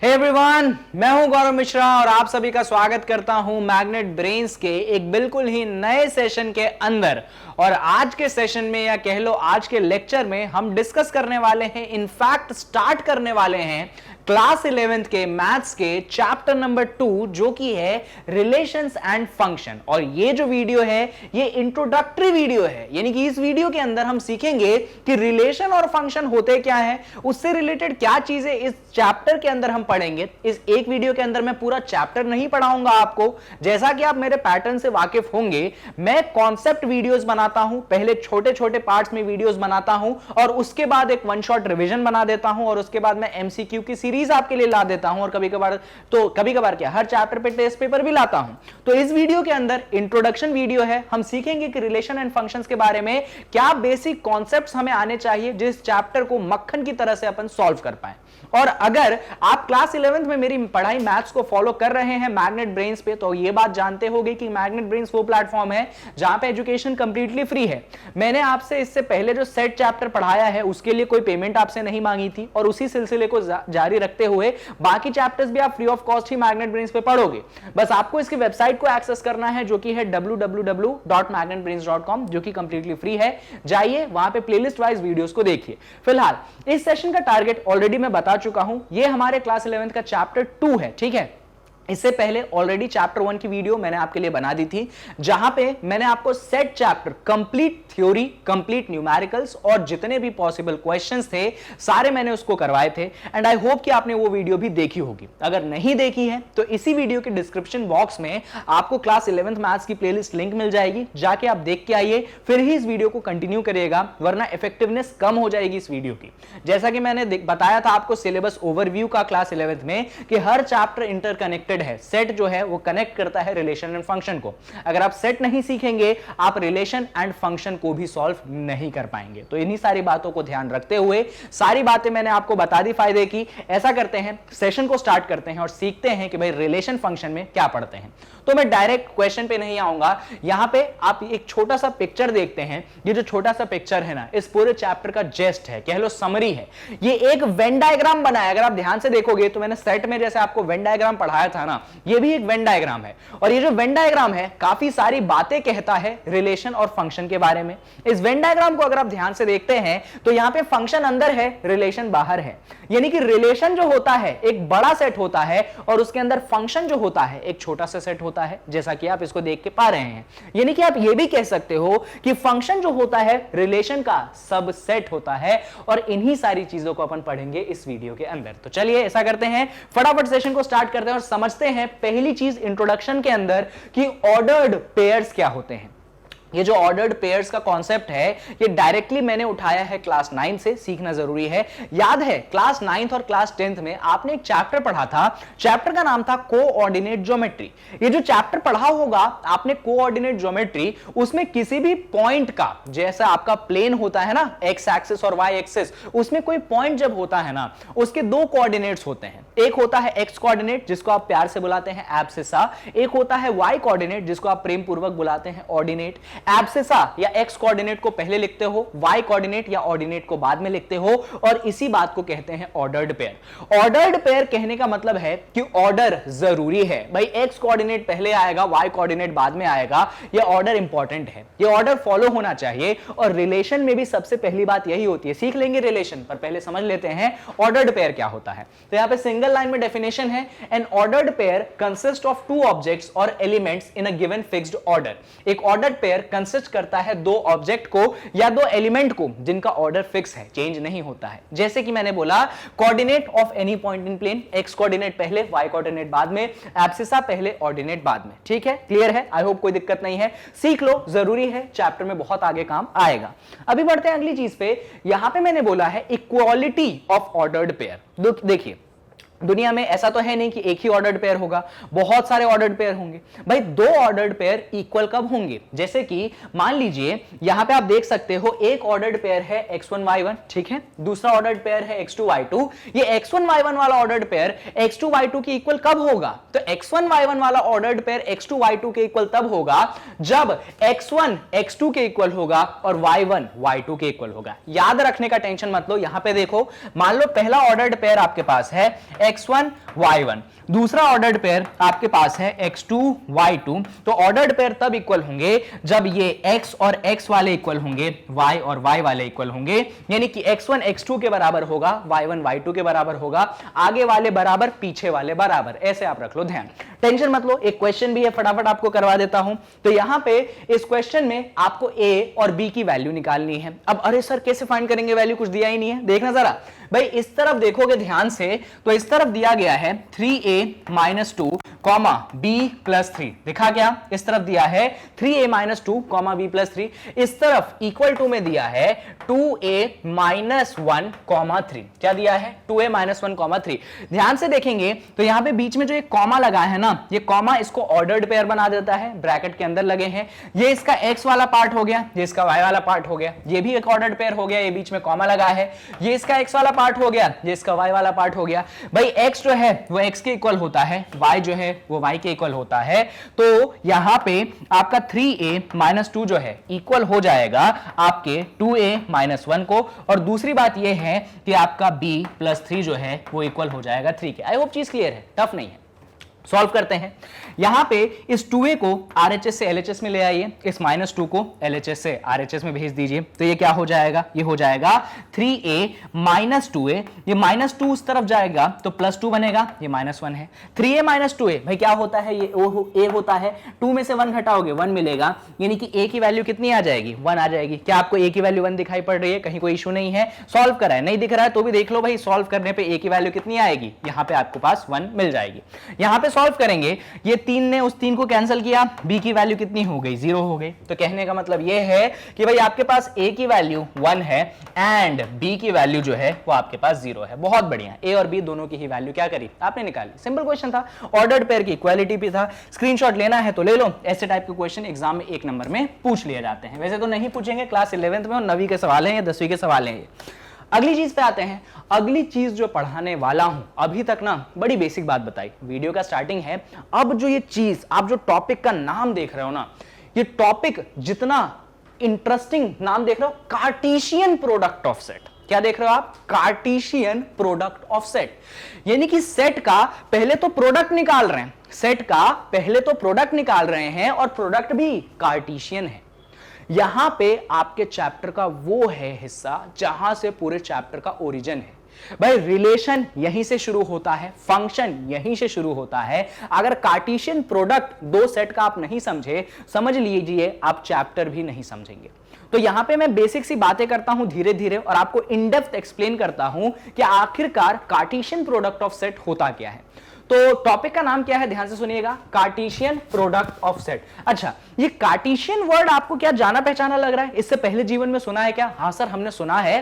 Hey everyone, मैं हूं गौरव मिश्रा और आप सभी का स्वागत करता हूं मैग्नेट ब्रेन्स के एक बिल्कुल ही नए सेशन के अंदर। और आज के सेशन में या कह लो आज के लेक्चर में हम डिस्कस करने वाले हैं, इनफैक्ट स्टार्ट करने वाले हैं क्लास 11th के मैथ्स के चैप्टर नंबर 2 जो कि है रिलेशंस एंड फंक्शन। और ये जो वीडियो है ये इंट्रोडक्टरी वीडियो है, यानी कि इस वीडियो के अंदर हम सीखेंगे कि रिलेशन और फंक्शन होते क्या है, उससे रिलेटेड क्या चीजें इस चैप्टर के अंदर हम पढ़ेंगे। इस एक वीडियो के अंदर मैं पूरा चैप्टर नहीं पढ़ाऊंगा आपको, जैसा कि आप मेरे पैटर्न से वाकिफ होंगे मैं कॉन्सेप्ट वीडियोस बनाता हूं, पहले छोटे छोटे पार्ट्स में वीडियोस बनाता हूं और उसके बाद एक वन शॉट रिवीजन बना देता हूं और उसके बाद मैं एमसीक्यू की सीरीज आपके लिए ला देता हूं और कभी कभार क्या हर चैप्टर पे टेस्ट पेपर भी लाता हूं। तो इस वीडियो के अंदर इंट्रोडक्शन वीडियो है, हम सीखेंगे कि रिलेशन एंड फंक्शंस के बारे में क्या बेसिक कॉन्सेप्ट्स हमें आने चाहिए जिस चैप्टर को मक्खन की तरह से अपन सॉल्व कर पाए। और अगर आप क्लास 11th में मेरी पढ़ाई मैथ्स को फॉलो कर रहे हैं मैग्नेट ब्रेन्स पे, तो ये बात जानते होंगे कि मैग्नेट ब्रेन्स वो प्लेटफॉर्म है जहां पे एजुकेशन कंप्लीटली फ्री है। मैंने आपसे इससे पहले जो सेट चैप्टर पढ़ाया है उसके लिए कोई पेमेंट आपसे नहीं मांगी थी और उसी सिलसिले को जारी रखते हुए बाकी चैप्टर्स भी आप free of cost he magnet brains पे पढ़ोगे। बस आपको इसकी वेबसाइट को एक्सेस करना है जो कि है www.magnetbrains.com, जो कि कंप्लीटली फ्री है। जाइए वहां पे प्लेलिस्ट वाइज वीडियोस को देखिए। फिलहाल इस सेशन का टारगेट ऑलरेडी मैं बता चुका हूं, ये हमारे क्लास 11th का चैप्टर 2 है, ठीक है। इससे पहले ऑलरेडी चैप्टर 1 की वीडियो मैंने आपके लिए बना दी थी जहां पे मैंने आपको set chapter complete theory, complete numericals और जितने भी पॉसिबल क्वेश्चंस थे सारे मैंने उसको करवाए थे। एंड आई होप कि आपने वो वीडियो भी देखी होगी। अगर नहीं देखी है तो इसी वीडियो के डिस्क्रिप्शन बॉक्स में आपको क्लास 11th मैथ्स की प्लेलिस्ट लिंक मिल जाएगी, जाके आप देख के आइए, फिर ही इस वीडियो को कंटिन्यू करिएगा, वरना इफेक्टिवनेस कम हो जाएगी इस वीडियो की। जैसा कि मैंने बताया था आपको सिलेबस ओवरव्यू का क्लास 11th में कि हर चैप्टर इंटरकनेक्टेड है। सेट जो है वो कनेक्ट करता है रिलेशन एंड फंक्शन को। अगर आप सेट नहीं सीखेंगे आप रिलेशन एंड फंक्शन को भी सॉल्व नहीं कर पाएंगे। तो इन्हीं सारी बातों को ध्यान रखते हुए सारी बातें मैंने आपको बता दी फायदे की। ऐसा करते हैं, सेशन को स्टार्ट करते हैं और सीखते हैं कि भाई रिलेशन फंक्शन में क्या पढ़ते हैं। तो मैं डायरेक्ट क्वेश्चन पे नहीं आऊंगा, यहां पे आप एक छोटा सा पिक्चर देखते हैं। ये जो छोटा सा पिक्चर है ना, इस पूरे चैप्टर का जेस्ट है, कह लो समरी है। ये एक वेन डायग्राम बना है। अगर आप ध्यान से देखोगे तो मैंने सेट में जैसे आपको वेन डायग्राम पढ़ाया था ना, ये भी एक वेन डायग्राम है। और ये जो वेन डायग्राम है काफी सारी बातें कहता है रिलेशन और फंक्शन के बारे में। इस वेन डायग्राम को अगर आप ध्यान से देखते हैं तो यहां पे फंक्शन अंदर है, रिलेशन बाहर है। यानी कि रिलेशन जो होता है एक बड़ा सेट होता है और उसके अंदर फंक्शन जो होता है एक छोटा सा सेट होता है, जैसा कि आप इसको देख के पा रहे हैं। यानी कि आप ये भी कह सकते हो कि फंक्शन जो होता है रिलेशन का सबसेट होता है। और इन्हीं सारी चीजों को अपन पढ़ेंगे इस वीडियो के अंदर। तो चलिए ऐसा करते हैं, फटाफट सेशन को स्टार्ट करते हैं और समझते हैं पहली चीज इंट्रोडक्शन के अंदर कि ऑर्डर्ड पेयर्स क्या होते हैं। ये जो ऑर्डर्ड पेयर्स का कॉन्सेप्ट है ये डायरेक्टली मैंने उठाया है क्लास 9 से, सीखना जरूरी है। याद है क्लास 9th और क्लास 10th में आपने एक चैप्टर पढ़ा था, चैप्टर का नाम था कोऑर्डिनेट ज्योमेट्री। ये जो चैप्टर पढ़ा होगा आपने कोऑर्डिनेट ज्योमेट्री, उसमें किसी भी पॉइंट का, जैसा आपका प्लेन होता है ना एक्स एक्सिस और वाई एक्सिस, उसमें कोई पॉइंट जब होता है ना उसके दो कोऑर्डिनेट्स होते हैं। एक होता है एक्स कोऑर्डिनेट जिसको आप प्यार से बुलाते हैं एब्सिसा, एक होता है वाई कोऑर्डिनेट जिसको आप प्रेम पूर्वक बुलाते हैं ऑर्डिनेट। एब्सिसा या एक्स कोऑर्डिनेट को पहले लिखते हो, वाई कोऑर्डिनेट या ऑर्डिनेट को बाद में लिखते हो और इसी बात को कहते हैं ऑर्डर्ड पेयर। ऑर्डर्ड पेयर कहने का मतलब है कि ऑर्डर जरूरी है। भाई एक्स कोऑर्डिनेट पहले आएगा, वाई कोऑर्डिनेट बाद में आएगा, यह ऑर्डर इंपॉर्टेंट है, यह ऑर्डर फॉलो होना चाहिए। और रिलेशन में भी सबसे पहली बात यही होती है। सीख लेंगे रिलेशन, पर पहले समझ लेते हैं ऑर्डर्ड पेयर क्या होता है। तो यहां पे सिंगल लाइन में डेफिनेशन है, an ordered pair consist of two objects और elements in a given fixed order. एक ऑर्डर्ड पेयर कंसिस्ट करता है दो ऑब्जेक्ट को या दो एलिमेंट को जिनका ऑर्डर फिक्स है, चेंज नहीं होता है। जैसे कि मैंने बोला coordinate of any point in plane, X coordinate पहले, वाई कोऑर्डिनेट बाद में, एब्सिसा पहले, ऑर्डिनेट बाद में। ठीक है, क्लियर है? आई होप कोई दिक्कत नहीं है, सीख लो, जरूरी है, चैप्टर में बहुत आगे काम आएगा। अभी बढ़ते हैं अगली चीज पे। यहां पे मैंने बोला है इक्वालिटी ऑफ ऑर्डर्ड पेयर। देखिए दुनिया में ऐसा तो है नहीं कि एक ही ऑर्डर्ड पेयर होगा, बहुत सारे ऑर्डर्ड पेयर होंगे। भाई दो ऑर्डर्ड पेयर इक्वल कब होंगे? जैसे कि मान लीजिए यहां पे आप देख सकते हो एक ऑर्डर्ड पेयर है x1 y1, ठीक है, दूसरा ऑर्डर्ड पेयर है x2 y2। ये x1 y1 वाला ऑर्डर्ड पेयर x2 y2 के इक्वल कब होगा? तो x1 y1 वाला ऑर्डर्ड पेयर x2 y2 के इक्वल तब होगा जब x1 x2 के इक्वल होगा और y1 y2 के इक्वल होगा। याद रखने का टेंशन मत लो। यहां पे देखो, मान लो पहला ऑर्डर्ड पेयर आपके पास है x1 y1, दूसरा ऑर्डर्ड पेयर आपके पास है x2 y2। तो ऑर्डर्ड पेयर तब इक्वल होंगे जब ये x और x वाले इक्वल होंगे, y और y वाले इक्वल होंगे, यानी कि x1 x2 के बराबर होगा, y1 y2 के बराबर होगा, आगे वाले बराबर पीछे वाले बराबर, ऐसे आप रख लो ध्यान। टेंशन मत लो, एक क्वेश्चन भी है, फटाफट आपको करवा देता हूं। तो यहां पे इस क्वेश्चन में आपको a और b की वैल्यू निकालनी है। अब अरे सर कैसे फाइंड करेंगे, वैल्यू कुछ दिया ही नहीं है, देखना जरा भाई, इस तरफ देखोगे ध्यान से तो इस तरफ दिया गया है 3a minus 2 comma b plus 3, दिखा क्या, इस तरफ दिया है 3a minus 2 comma b plus 3, इस तरफ इक्वल टू में दिया है 2a माइनस 1 कॉमा 3, क्या दिया है 2a माइनस 1 कॉमा 3। ध्यान से देखेंगे तो यहां पे बीच में जो एक कॉमा लगा है ना, ये कॉमा इसको ऑर्डर्ड पेयर बना देता है, ब्रैकेट के अंदर लगे हैं, ये इसका x वाला पार्ट हो गया, ये इसका y वाला पार्ट हो गया, ये भी एक ऑर्डर्ड पेयर हो गया, ये बीच में कॉमा लगा है, ये इसका x वाला पार्ट हो गया, ये इसका y वाला पार्ट हो गया। भाई x जो है वो x के इक्वल होता है, y जो है वो y के इक्वल होता है, तो यहां पे आपका 3a माइनस 2 जो है इक्वल हो जाएगा आपके 2a माइनस 1 को, और दूसरी बात ये है कि आपका b प्लस 3 जो है वो इक्वल हो जाएगा 3 के। आई होप चीज क्लियर है, टफ नहीं है। सॉल्व करते हैं। यहां पे इस 2a को RHS से LHS में ले आइए, इस माइनस 2 को LHS से RHS में भेज दीजिए, तो ये क्या हो जाएगा, ये हो जाएगा 3a माइनस 2a, ये माइनस 2 उस तरफ जाएगा तो प्लस 2 बनेगा, ये माइनस 1 है। 3a माइनस 2a भाई क्या होता है, ये a होता है, 2 में से 1 घटाओगे 1 मिलेगा, यानी कि a की वैल्यू कितनी आ जाएगी, 1 आ जाएगी। क्या आपको a की वैल्यू 1 दिखाई पड़ रही है, कहीं कोई इशू नहीं है, सॉल्व करा है, नहीं दिख रहा है तो भी देख लो भाई, सॉल्व करने पे a की वैल्यू कितनी आएगी, यहां पे आपके पास 1 मिल जाएगी। यहां पे सॉल्व करेंगे, ये 3 ने उस 3 को कैंसिल किया, b की वैल्यू कितनी हो गई, 0 हो गई। तो कहने का मतलब ये है कि भाई आपके पास a की वैल्यू 1 है एंड b की वैल्यू जो है वो आपके पास 0 है। बहुत बढ़िया, a और b दोनों की ही वैल्यू क्या करी आपने निकाली। सिंपल क्वेश्चन था, ऑर्डर्ड पेयर की इक्वालिटी भी था, स्क्रीनशॉट लेना है तो ले लो। ऐसे टाइप के क्वेश्चन एग्जाम में 1 नंबर में पूछ लिए जाते हैं, वैसे तो नहीं पूछेंगे, क्लास 11th में और 9वीं के सवाल हैं या 10वीं के सवाल हैं। अगली चीज पे आते हैं। अगली चीज जो पढ़ाने वाला हूं, अभी तक ना बड़ी बेसिक बात बताई, वीडियो का स्टार्टिंग है। अब जो ये चीज, आप जो टॉपिक का नाम देख रहे हो ना, ये टॉपिक जितना इंटरेस्टिंग नाम देख रहे हो, कार्टेशियन प्रोडक्ट ऑफ सेट। क्या देख रहे हो आप, कार्टेशियन प्रोडक्ट ऑफ सेट, यानी कि सेट का पहले तो प्रोडक्ट निकाल रहे हैं, सेट का पहले तो प्रोडक्ट निकाल रहे हैं और प्रोडक्ट भी कार्टेशियन है। यहां पे आपके चैप्टर का वो है हिस्सा जहां से पूरे चैप्टर का ओरिजिन है। भाई रिलेशन यहीं से शुरू होता है, फंक्शन यहीं से शुरू होता है। अगर कार्टेशियन प्रोडक्ट दो सेट का आप नहीं समझे, समझ लीजिए आप चैप्टर भी नहीं समझेंगे। तो यहां पे मैं बेसिक सी बातें करता हूं धीरे धीरे और आपको इन डेप्थ एक्सप्लेन करता हूं कि आखिरकार कार्टेशियन प्रोडक्ट ऑफ सेट होता क्या है। तो टॉपिक का नाम क्या है, ध्यान से सुनिएगा, कार्टेशियन प्रोडक्ट ऑफ सेट। अच्छा, ये कार्टेशियन वर्ड आपको क्या जाना पहचाना लग रहा है, इससे पहले जीवन में सुना है क्या? हाँ सर, हमने सुना है,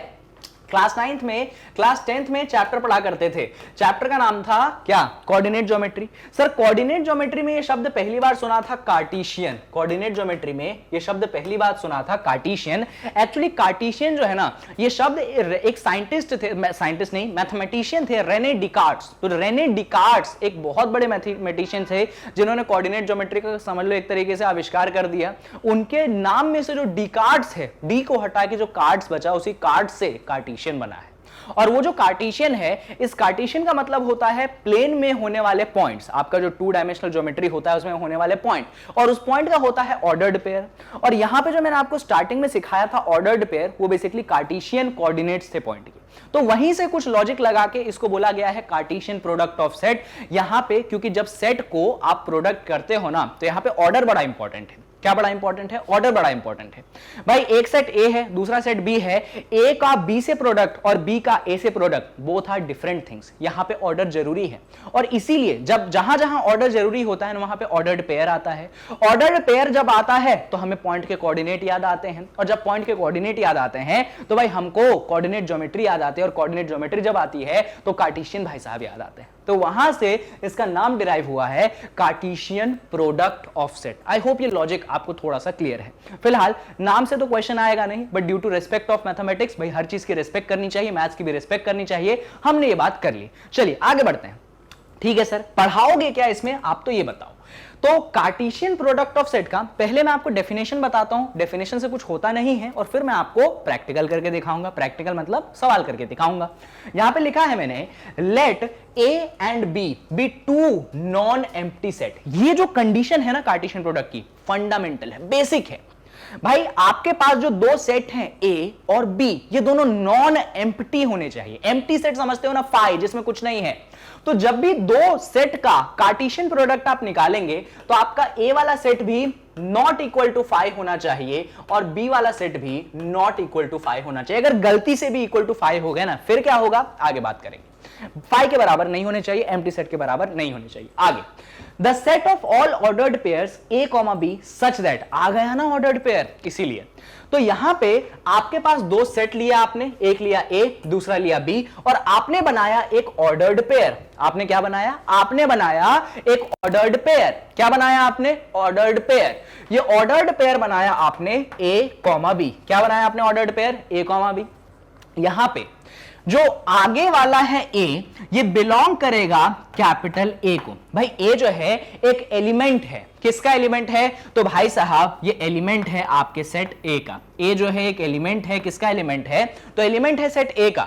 क्लास 9th में, क्लास 10th में चैप्टर पढ़ा करते थे। चैप्टर का नाम था क्या, coordinate geometry. Sir coordinate geometry में ये शब्द पहली बार सुना था कार्टेशियन, कोऑर्डिनेट ज्योमेट्री में ये शब्द पहली बार सुना था कार्टेशियन। एक्चुअली कार्टेशियन जो है ना, ये शब्द एक साइंटिस्ट थे, साइंटिस्ट नहीं मैथमेटिशियन थे, रेने डिकार्ट्स। तो रेने डिकार्ट्स एक बहुत बड़े मैथमेटिशियन थे जिन्होंने कोऑर्डिनेट ज्योमेट्री का समझ लो एक तरीके से आविष्कार कर दिया। उनके नाम में से जो डिकार्ट्स है, डी को हटा के जो कार्ड्स बचा, उसी कार्ड से कार्टेशियन बना है। और वो जो कार्टेशियन है, इस कार्टेशियन का मतलब होता है प्लेन में होने वाले पॉइंट्स। आपका जो 2 डायमेंशनल ज्योमेट्री होता है उसमें होने वाले पॉइंट, और उस पॉइंट का होता है ऑर्डर्ड पेयर। और यहां पे जो मैंने आपको स्टार्टिंग में सिखाया था ऑर्डर्ड पेयर, वो बेसिकली कार्टेशियन कोऑर्डिनेट्स थे पॉइंट के। तो वहीं से कुछ लॉजिक लगा के इसको बोला गया है कार्टेशियन प्रोडक्ट ऑफ सेट। यहां पे क्योंकि जब सेट को आप प्रोडक्ट करते हो ना, तो यहां पे ऑर्डर बड़ा इंपॉर्टेंट है। क्या बड़ा इंपॉर्टेंट है? ऑर्डर बड़ा इंपॉर्टेंट है। भाई एक सेट ए है, दूसरा सेट बी है, ए का बी से प्रोडक्ट और बी का ए से product, both are different things. यहां पे ऑर्डर जरूरी है, और इसीलिए जब जहां जहां ऑर्डर जरूरी होता है वहां पे ऑर्डर्ड पेयर आता है। ऑर्डर्ड पेयर जब आता है तो हमें पॉइंट के कोऑर्डिनेट याद आते हैं, और जब पॉइंट के कोऑर्डिनेट याद आते हैं तो भाई हमको कोऑर्डिनेट ज्योमेट्री याद आती है, और कोऑर्डिनेट ज्योमेट्री जब आती है तो कार्टेशियन भाई साहब याद आते हैं। तो वहां से इसका नाम डिराइव हुआ है Cartesian product of set. I hope ये लॉजिक आपको थोड़ा सा क्लियर है। फिलहाल नाम से तो क्वेश्चन आएगा नहीं, but due to respect of mathematics, भाई हर चीज की रिस्पेक्ट करनी चाहिए, मैथ्स की भी रिस्पेक्ट करनी चाहिए, हमने ये बात कर ली। चलिए आगे बढ़ते हैं। ठीक है सर, पढ़ाओगे क्या इसमें, आप तो ये बताओ। तो कार्टेशियन प्रोडक्ट ऑफ सेट का पहले मैं आपको डेफिनेशन बताता हूं, डेफिनेशन से कुछ होता नहीं है, और फिर मैं आपको प्रैक्टिकल करके दिखाऊंगा। प्रैक्टिकल मतलब सवाल करके दिखाऊंगा। यहां पे लिखा है मैंने, let A and B be two non empty set. ये जो कंडीशन है ना कार्टेशियन प्रोडक्ट की, फंडामेंटल है, बेसिक है। भाई आपके पास जो दो सेट हैं ए और बी, ये दोनों नॉन एम्प्टी होने चाहिए। एम्प्टी सेट समझते हो ना, फाई, जिसमें कुछ नहीं है। तो जब भी दो सेट का कार्टेशियन प्रोडक्ट आप निकालेंगे तो आपका ए वाला सेट भी नॉट इक्वल टू 5 होना चाहिए और बी वाला सेट भी नॉट इक्वल टू 5 होना चाहिए। अगर गलती से भी इक्वल टू 5 हो गया ना, फिर क्या होगा आगे बात करेंगे। 5 के बराबर नहीं होने चाहिए, एम्प्टी सेट के बराबर नहीं होने चाहिए। आगे, the set of all ordered pairs A comma B such that, आ गया ना ऑर्डर्ड पेयर, इसीलिए। तो यहां पे आपके पास दो सेट लिया आपने, एक लिया ए, दूसरा लिया बी, और आपने बनाया एक ऑर्डर्ड पेयर। आपने क्या बनाया? आपने बनाया एक ऑर्डर्ड पेयर। क्या बनाया आपने? Ordered pair. ये ऑर्डर्ड पेयर बनाया आपने ए कॉमा बी। क्या बनाया आपने? Ordered pair A comma B. यहां पे जो आगे वाला है ए, ये बिलोंग करेगा कैपिटल ए को। भाई ए जो है एक एलिमेंट है, किसका एलिमेंट है? तो भाई साहब ये एलिमेंट है आपके सेट ए का। ए जो है एक एलिमेंट है, किसका एलिमेंट है? तो एलिमेंट है सेट ए का।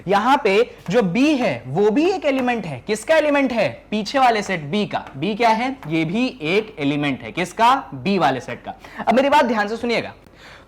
यहां पे जो बी है वो भी एक एलिमेंट है, किसका एलिमेंट है? पीछे वाले सेट बी का। बी क्या है? ये भी एक एलिमेंट है, किसका? बी वाले सेट का। अब मेरी बात ध्यान से सुनिएगा।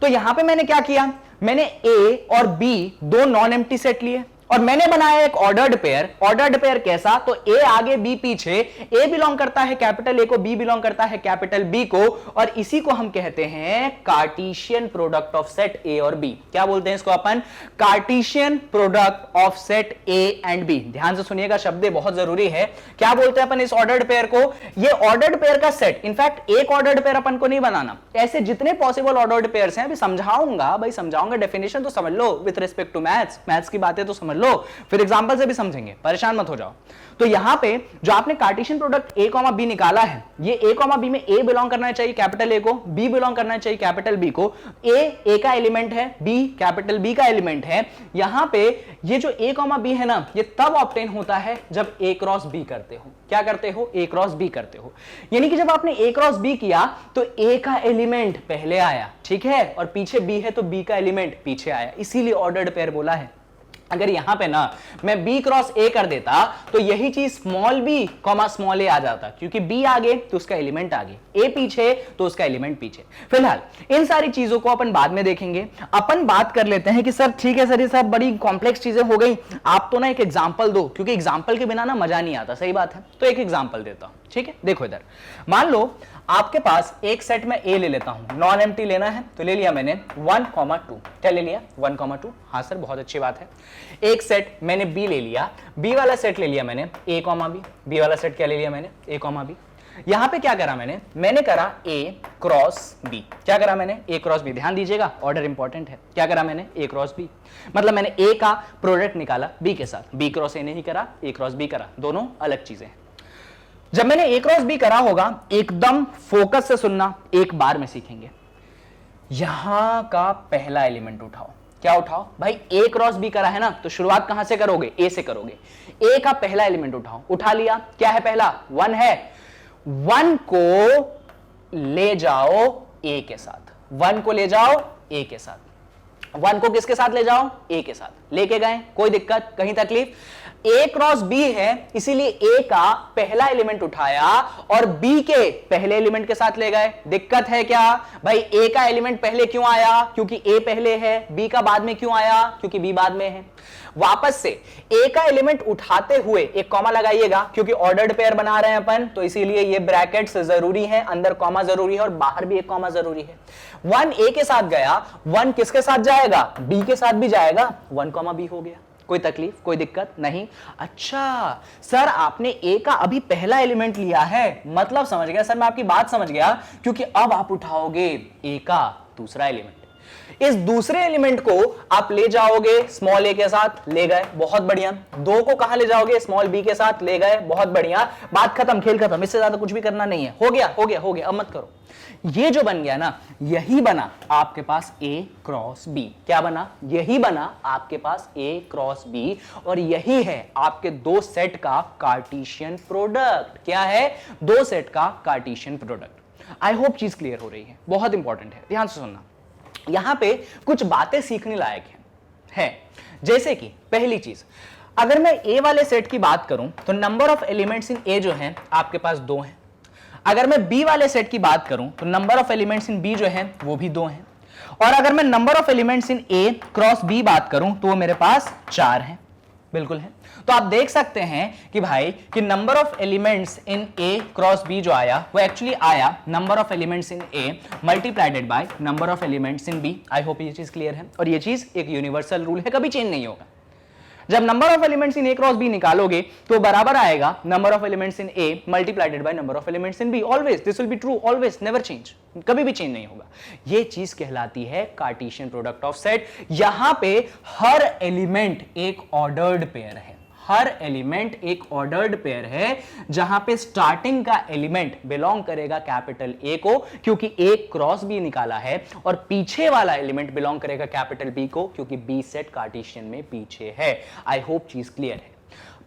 तो यहां पे मैंने क्या किया? मैंने ए और बी दो नॉन एम्प्टी सेट लिए और मैंने बनाया एक ऑर्डर्ड पेयर। ऑर्डर्ड पेयर कैसा? तो ए आगे बी पीछे, ए बिलोंग करता है कैपिटल ए को, बी बिलोंग करता है कैपिटल बी को, और इसी को हम कहते हैं Cartesian product of set A और बी। क्या बोलते हैं इसको अपन? Cartesian product of set A and B. ध्यान से सुनिएगा, शब्द बहुत जरूरी है। क्या बोलते हैं अपन इस ऑर्डर्ड पेयर को? ये ऑर्डर्ड पेयर का सेट। इनफैक्ट एक ऑर्डर्ड पेयर अपन को नहीं बनाना, ऐसे जितने पॉसिबल ऑर्डर्ड पेयर्स हैं अभी समझाऊंगा। भाई समझाऊंगा, डेफिनेशन तो समझ लो with respect to maths, maths की बातें तो समझ लो, फिर एग्जांपल से भी समझेंगे, परेशान मत हो जाओ। तो यहां पे जो आपने Cartesian product A comma B निकाला है, ये ए कॉमा बी में ए बिलोंग करना चाहिए कैपिटल ए को, बी बिलोंग करना चाहिए कैपिटल बी को। ए का एलिमेंट है, बी कैपिटल बी का एलिमेंट है। यहां पे ये जो ए कॉमा बी है ना, ये तब ऑब्टेन होता है जब ए क्रॉस बी करते हो। क्या करते हो? ए क्रॉस बी करते हो। यानी कि जब आपने ए क्रॉस बी किया तो ए का एलिमेंट पहले आया, ठीक है, और पीछे बी है तो बी का एलिमेंट पीछे आया, इसीलिए ऑर्डर्ड पेयर बोला है। अगर यहां पे ना मैं b क्रॉस a कर देता तो यही चीज small b comma small a आ जाता, क्योंकि b आगे तो उसका एलिमेंट आगे, a पीछे तो उसका एलिमेंट पीछे। फिलहाल इन सारी चीजों को अपन बाद में देखेंगे। अपन बात कर लेते हैं कि सर ठीक है सर, ये सब बड़ी कॉम्प्लेक्स चीजें हो गई, आप तो ना एक एग्जांपल दो, क्योंकि एग्जांपल के बिना ना मजा नहीं आता। सही बात है, तो एक एग्जांपल देता हूं, ठीक है। देखो इधर, मान लो आपके पास एक सेट में ए ले लेता हूं, नॉन एम्प्टी लेना है तो ले लिया मैंने 1,2। क्या ले लिया? 1,2। हाँ सर, बहुत अच्छी बात है। एक सेट मैंने बी ले लिया, बी वाला सेट ले लिया मैंने ए कॉमा बी, बी वाला सेट क्या ले लिया मैंने? ए कॉमा बी। यहां पे क्या करा मैंने करा ए क्रॉस बी। क्या करा मैंने? A cross B. ध्यान दीजिएगा, ऑर्डर इंपॉर्टेंट है। क्या करा मैंने? A cross B. मतलब मैंने ए का प्रोडक्ट निकाला बी के साथ, बी क्रॉस ए नहीं करा, ए क्रॉस बी करा, दोनों अलग चीजें हैं। जब मैंने ए क्रॉस बी करा होगा, एकदम फोकस से सुनना, एक बार में सीखेंगे। यहां का पहला एलिमेंट उठाओ। क्या उठाओ? भाई ए क्रॉस बी करा है ना, तो शुरुआत कहां से करोगे? ए से करोगे। ए का पहला एलिमेंट उठाओ। उठा लिया, क्या है पहला? 1 है। 1 को ले जाओ ए के साथ, 1 को ले जाओ ए के साथ। 1 को किसके साथ ले जाओ? ए के साथ। लेके गए, कोई दिक्कत, कहीं तकलीफ? ए क्रॉस बी है, इसीलिए ए का पहला एलिमेंट उठाया और बी के पहले एलिमेंट के साथ ले गए। दिक्कत है क्या? भाई ए का एलिमेंट पहले क्यों आया? क्योंकि ए पहले है। बी का बाद में क्यों आया? क्योंकि बी बाद में है। वापस से ए का एलिमेंट उठाते हुए एक कॉमा लगाइएगा, क्योंकि ऑर्डर्ड पेयर बना रहे हैं अपन, तो इसीलिए ये ब्रैकेट्स जरूरी है, अंदर कॉमा जरूरी है और बाहर भी एक कॉमा जरूरी है। 1 ए के साथ गया, 1 किसके साथ जाएगा? बी के साथ भी जाएगा, 1 कॉमा बी हो गया। कोई तकलीफ, कोई दिक्कत नहीं? अच्छा सर, आपने ए का अभी पहला एलिमेंट लिया है, मतलब समझ गया सर, मैं आपकी बात समझ गया, क्योंकि अब आप उठाओगे ए का दूसरा एलिमेंट। इस दूसरे एलिमेंट को आप ले जाओगे स्मॉल ए के साथ, ले गए, बहुत बढ़िया। 2 को कहां ले जाओगे? स्मॉल बी के साथ, ले गए, बहुत बढ़िया। बात खत्म, खेल खत्म, इससे ज्यादा कुछ भी करना नहीं है। हो गया हो गया हो गया, अब मत करो। ये जो बन गया ना, यही बना आपके पास A क्रॉस B। क्या बना? यही बना आपके पास A क्रॉस B, और यही है आपके 2 सेट का कार्टेशियन प्रोडक्ट। क्या है? 2 सेट का कार्टेशियन प्रोडक्ट। आई होप चीज क्लियर हो रही है, बहुत इंपॉर्टेंट है, ध्यान से सुनना। यहां पे कुछ बातें सीखने लायक है। जैसे कि पहली चीज, अगर मैं A वाले सेट की बात करूं तो number of elements in A जो है आपके पास 2 हैं। अगर मैं B वाले सेट की बात करूं तो number of elements in B जो है वो भी 2 हैं। और अगर मैं number of elements in A cross B बात करूं तो वो मेरे पास 4 हैं। बिल्कुल है। तो आप देख सकते हैं कि भाई कि number of elements in A cross B जो आया वो एक्चुअली आया number of elements in A मल्टीप्लाइडेड by number of elements in B। I hope ये चीज क्लियर है, और ये चीज एक यूनिवर्सल रूल है, कभी चेंज नहीं होगा। जब number of elements in A cross B निकालोगे तो बराबर आएगा number of elements in A मल्टीप्लाइडेड by number of elements in B। Always this will be true, always, never change, कभी भी चेंज नहीं होगा। ये चीज कहलाती है कार्टेशियन प्रोडक्ट ऑफ सेट। यहां पे हर एलिमेंट एक ऑर्डर्ड पेयर है, हर एलिमेंट एक ऑर्डर्ड पेयर है, जहां पे स्टार्टिंग का एलिमेंट बिलोंग करेगा कैपिटल ए को, क्योंकि ए क्रॉस बी निकाला है, और पीछे वाला एलिमेंट बिलोंग करेगा कैपिटल बी को, क्योंकि बी सेट कार्टेशियन में पीछे है। आई होप चीज क्लियर है।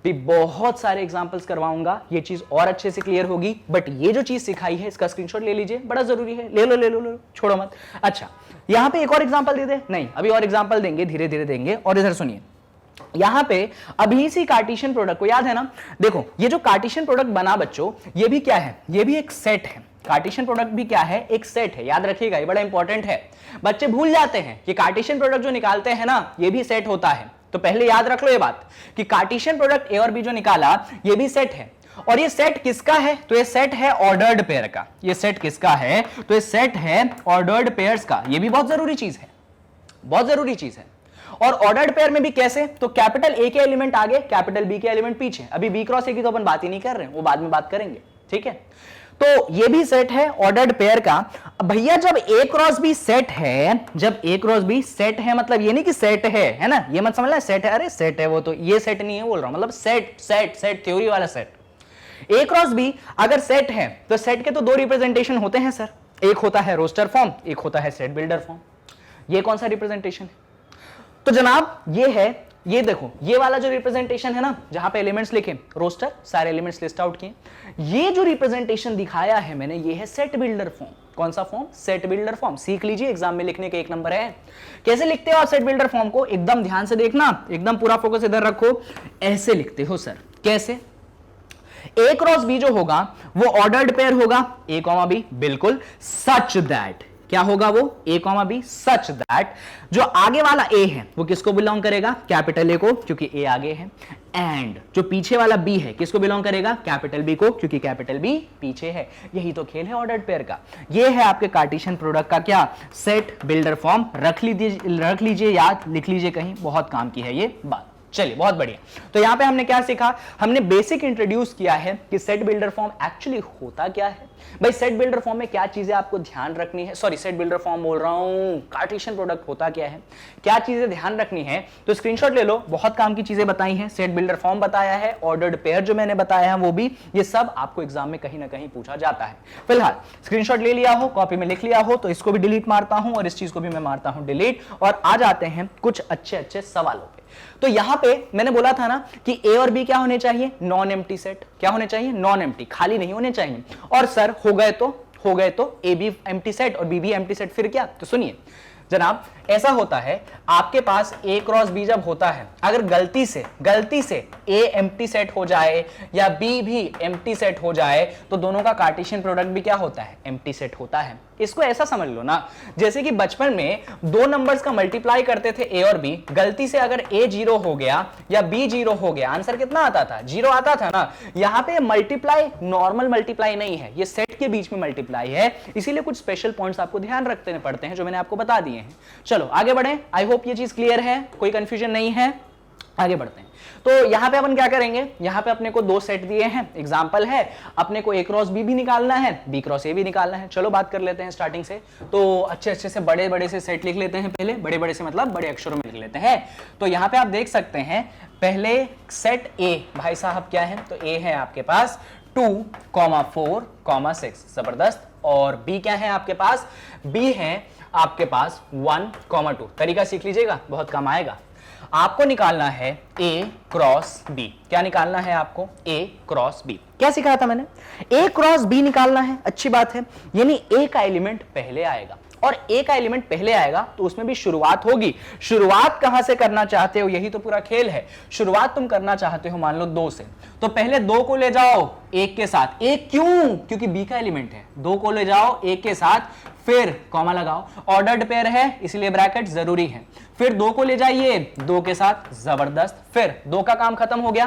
भी बहुत सारे एग्जांपल्स करवाऊंगा, ये चीज और अच्छे से क्लियर होगी, बट ये जो चीज सिखाई है इसका स्क्रीनशॉट ले लीजिए, बड़ा जरूरी है। ले लो ले लो ले लो, छोड़ो मत। अच्छा, यहां पे एक और एग्जांपल दे दे? नहीं, अभी और एग्जांपल देंगे, धीरे धीरे देंगे। और इधर सुनिए, यहां पे अभी इसी कार्टेशियन प्रोडक्ट को याद है ना, देखो ये जो कार्टेशियन प्रोडक्ट बना बच्चों, ये भी क्या है? ये भी एक सेट है। कार्टेशियन प्रोडक्ट भी क्या है? एक सेट है। याद रखिएगा, ये बड़ा इंपॉर्टेंट है। बच्चे भूल जाते हैं कि कार्टेशियन प्रोडक्ट जो निकालते हैं ना, ये भी सेट होता है। तो पहले याद रख लो ये बात कि कार्टेशियन प्रोडक्ट ए और बी जो निकाला, ये भी सेट है। और ये सेट किसका है? तो ये सेट है ऑर्डर्ड पेयर का। ये सेट किसका है? तो ये सेट है ऑर्डर्ड पेयर्स का। ये भी बहुत जरूरी चीज है, बहुत जरूरी चीज है। और ऑर्डर्ड पेयर में भी कैसे? तो कैपिटल ए के एलिमेंट आगे, कैपिटल बी के एलिमेंट पीछे। अभी बी क्रॉस ए की तो अपन बात ही नहीं कर रहे हैं, वो बाद में बात करेंगे, ठीक है। तो ये भी सेट है ऑर्डर्ड पेयर का। भैया जब ए क्रॉस बी सेट है, जब ए क्रॉस बी सेट है, मतलब ये नहीं कि सेट है ना, ये मत समझना सेट है, अरे सेट है वो, तो ये सेट नहीं है बोल रहा हूं, मतलब सेट सेट सेट थ्योरी वाला सेट। ए क्रॉस बी अगर सेट है तो सेट के तो 2 रिप्रेजेंटेशन होते हैं सर, एक होता है रोस्टर फॉर्म, एक होता है सेट बिल्डर फॉर्म। ये कौन सा रिप्रेजेंटेशन है? तो जनाब ये है, ये देखो ये वाला जो रिप्रेजेंटेशन है ना, जहां पे एलिमेंट्स लिखे रोस्टर, सारे एलिमेंट्स लिस्ट आउट किए, ये जो रिप्रेजेंटेशन दिखाया है मैंने, ये है सेट बिल्डर फॉर्म। कौन सा फॉर्म? Set builder form. सीख लीजिए, एग्जाम में लिखने के 1 नंबर है। कैसे लिखते हो आप सेट बिल्डर फॉर्म को? एकदम ध्यान से देखना, एकदम पूरा फोकस इधर रखो। ऐसे लिखते हो सर। कैसे? ए क्रॉस बी जो होगा वो ऑर्डर्ड पेयर होगा, ए कॉमा बी, बिल्कुल, सच दैट क्या होगा वो? ए कॉमा बी, सच दैट जो आगे वाला ए है वो किसको बिलोंग करेगा? कैपिटल ए को, क्योंकि ए आगे है। एंड जो पीछे वाला बी है किसको बिलोंग करेगा? कैपिटल बी को, क्योंकि कैपिटल बी पीछे है। यही तो खेल है ऑर्डर्ड पेयर का। ये है आपके कार्टेशियन प्रोडक्ट का क्या? Set builder form. रख लीजिए याद, लिख लीजिए कहीं, बहुत काम की है ये बात। चलिए बहुत बढ़िया। तो यहां पे हमने क्या सीखा? हमने बेसिक इंट्रोड्यूस किया है कि सेट बिल्डर फॉर्म एक्चुअली होता क्या है। भाई सेट बिल्डर फॉर्म में क्या चीजें आपको ध्यान रखनी है, सॉरी सेट बिल्डर फॉर्म बोल रहा हूं, कार्टेशियन प्रोडक्ट होता क्या है, क्या चीजें ध्यान रखनी है, तो स्क्रीनशॉट ले लो। बहुत काम की चीजें बताई हैं, सेट बिल्डर फॉर्म बताया है, ऑर्डर्ड पेयर जो मैंने बताया है वो भी, ये सब आपको एग्जाम में कहीं ना कहीं पूछा जाता है। फिलहाल स्क्रीनशॉट ले लिया हो, कॉपी में लिख लिया हो, तो इसको भी डिलीट मारता हूं और इस चीज को भी मैं मारता हूं डिलीट, और आ जाते हैं कुछ अच्छे अच्छे सवालों पे। तो यहां पे मैंने बोला था ना कि ए और बी क्या होने चाहिए? Non empty set. क्या होने चाहिए? नॉन एम्प्टी, खाली नहीं होने चाहिए। और सर हो गए तो ए बी एम्प्टी सेट और बी भी एम्प्टी सेट, फिर क्या? तो सुनिए जनाब, ऐसा होता है आपके पास ए क्रॉस बी जब होता है, अगर गलती से ए एम्प्टी सेट हो जाए या बी भी एम्प्टी सेट हो जाए, तो दोनों का कार्टेशियन प्रोडक्ट भी क्या होता है? एम्प्टी सेट होता है। इसको ऐसा समझ लो ना, जैसे कि बचपन में 2 नंबर्स का मल्टीप्लाई करते थे ए और बी, गलती से अगर ए 0 हो गया या बी 0 हो गया, आंसर कितना आता था? 0 आता था ना। यहां पे मल्टीप्लाई नॉर्मल मल्टीप्लाई नहीं है, ये सेट के बीच में मल्टीप्लाई है, इसीलिए कुछ स्पेशल पॉइंट्स आपको ध्यान रखने पड़ते हैं जो मैंने आपको बता दिए हैं। चलो आगे बढ़े। आई होप ये चीज क्लियर है, कोई कंफ्यूजन नहीं है। आगे बढ़ते हैं। तो यहां पे अपन क्या करेंगे, यहां पे अपने को दो सेट दिए हैं, एग्जांपल है, अपने को A क्रॉस B भी निकालना है, B क्रॉस A भी निकालना है। चलो बात कर लेते हैं स्टार्टिंग से। तो अच्छे अच्छे से बड़े बड़े से सेट लिख लेते हैं, पहले बड़े बड़े से मतलब बड़े अक्षरों में लिख लेते हैं। तो यहां पे आप देख सकते हैं पहले सेट A भाई साहब क्या है, तो A है आपके पास 2, 4, 6, जबरदस्त। और B क्या है आपके पास, B है आपके पास 1, 2। तरीका सीख लीजिएगा, बहुत काम आएगा। आपको निकालना है A क्रॉस B। क्या निकालना है आपको, A क्रॉस B। क्या सिखाया था मैंने, A क्रॉस B निकालना है, अच्छी बात है। यानी A का एलिमेंट पहले आएगा, और A का एलिमेंट पहले आएगा तो उसमें भी शुरुआत होगी। शुरुआत कहां से करना चाहते हो, यही तो पूरा खेल है। शुरुआत तुम करना चाहते हो मान लो 2 से, तो पहले 2 को ले जाओ 1 के साथ। 1 क्यों, क्योंकि B का एलिमेंट है। 2 को ले जाओ 1 के साथ, फिर कॉमा लगाओ, ऑर्डर्ड पेयर है इसलिए ब्रैकेट जरूरी है। फिर 2 को ले जाइए 2 के साथ, जबरदस्त। फिर 2 का काम खत्म हो गया,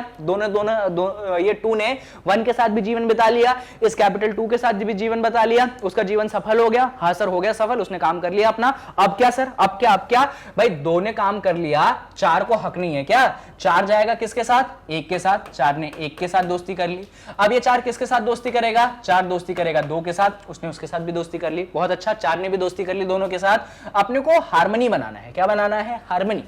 ये 2 ने 1 के साथ भी जीवन बिता लिया, इस कैपिटल 2 के साथ भी जीवन बिता लिया, उसका जीवन सफल हो गया। हाँ सर हो गया सफल, उसने काम कर लिया अपना। अब क्या सर, अब क्या भाई, 2 ने काम कर लिया, 4 को हक नहीं है क्या। 4 जाएगा किसके साथ, 1 के साथ। 4 ने 1 के साथ दोस्ती कर ली। अब ये 4 किसके साथ दोस्ती करेगा, 4 दोस्ती करेगा 2 के साथ, उसने उसके साथ भी दोस्ती कर ली, बहुत अच्छा। 4 ने भी दोस्ती कर ली दोनों के साथ। अपने को हार्मनी बनाना है, क्या बनाना है, हार्मनी।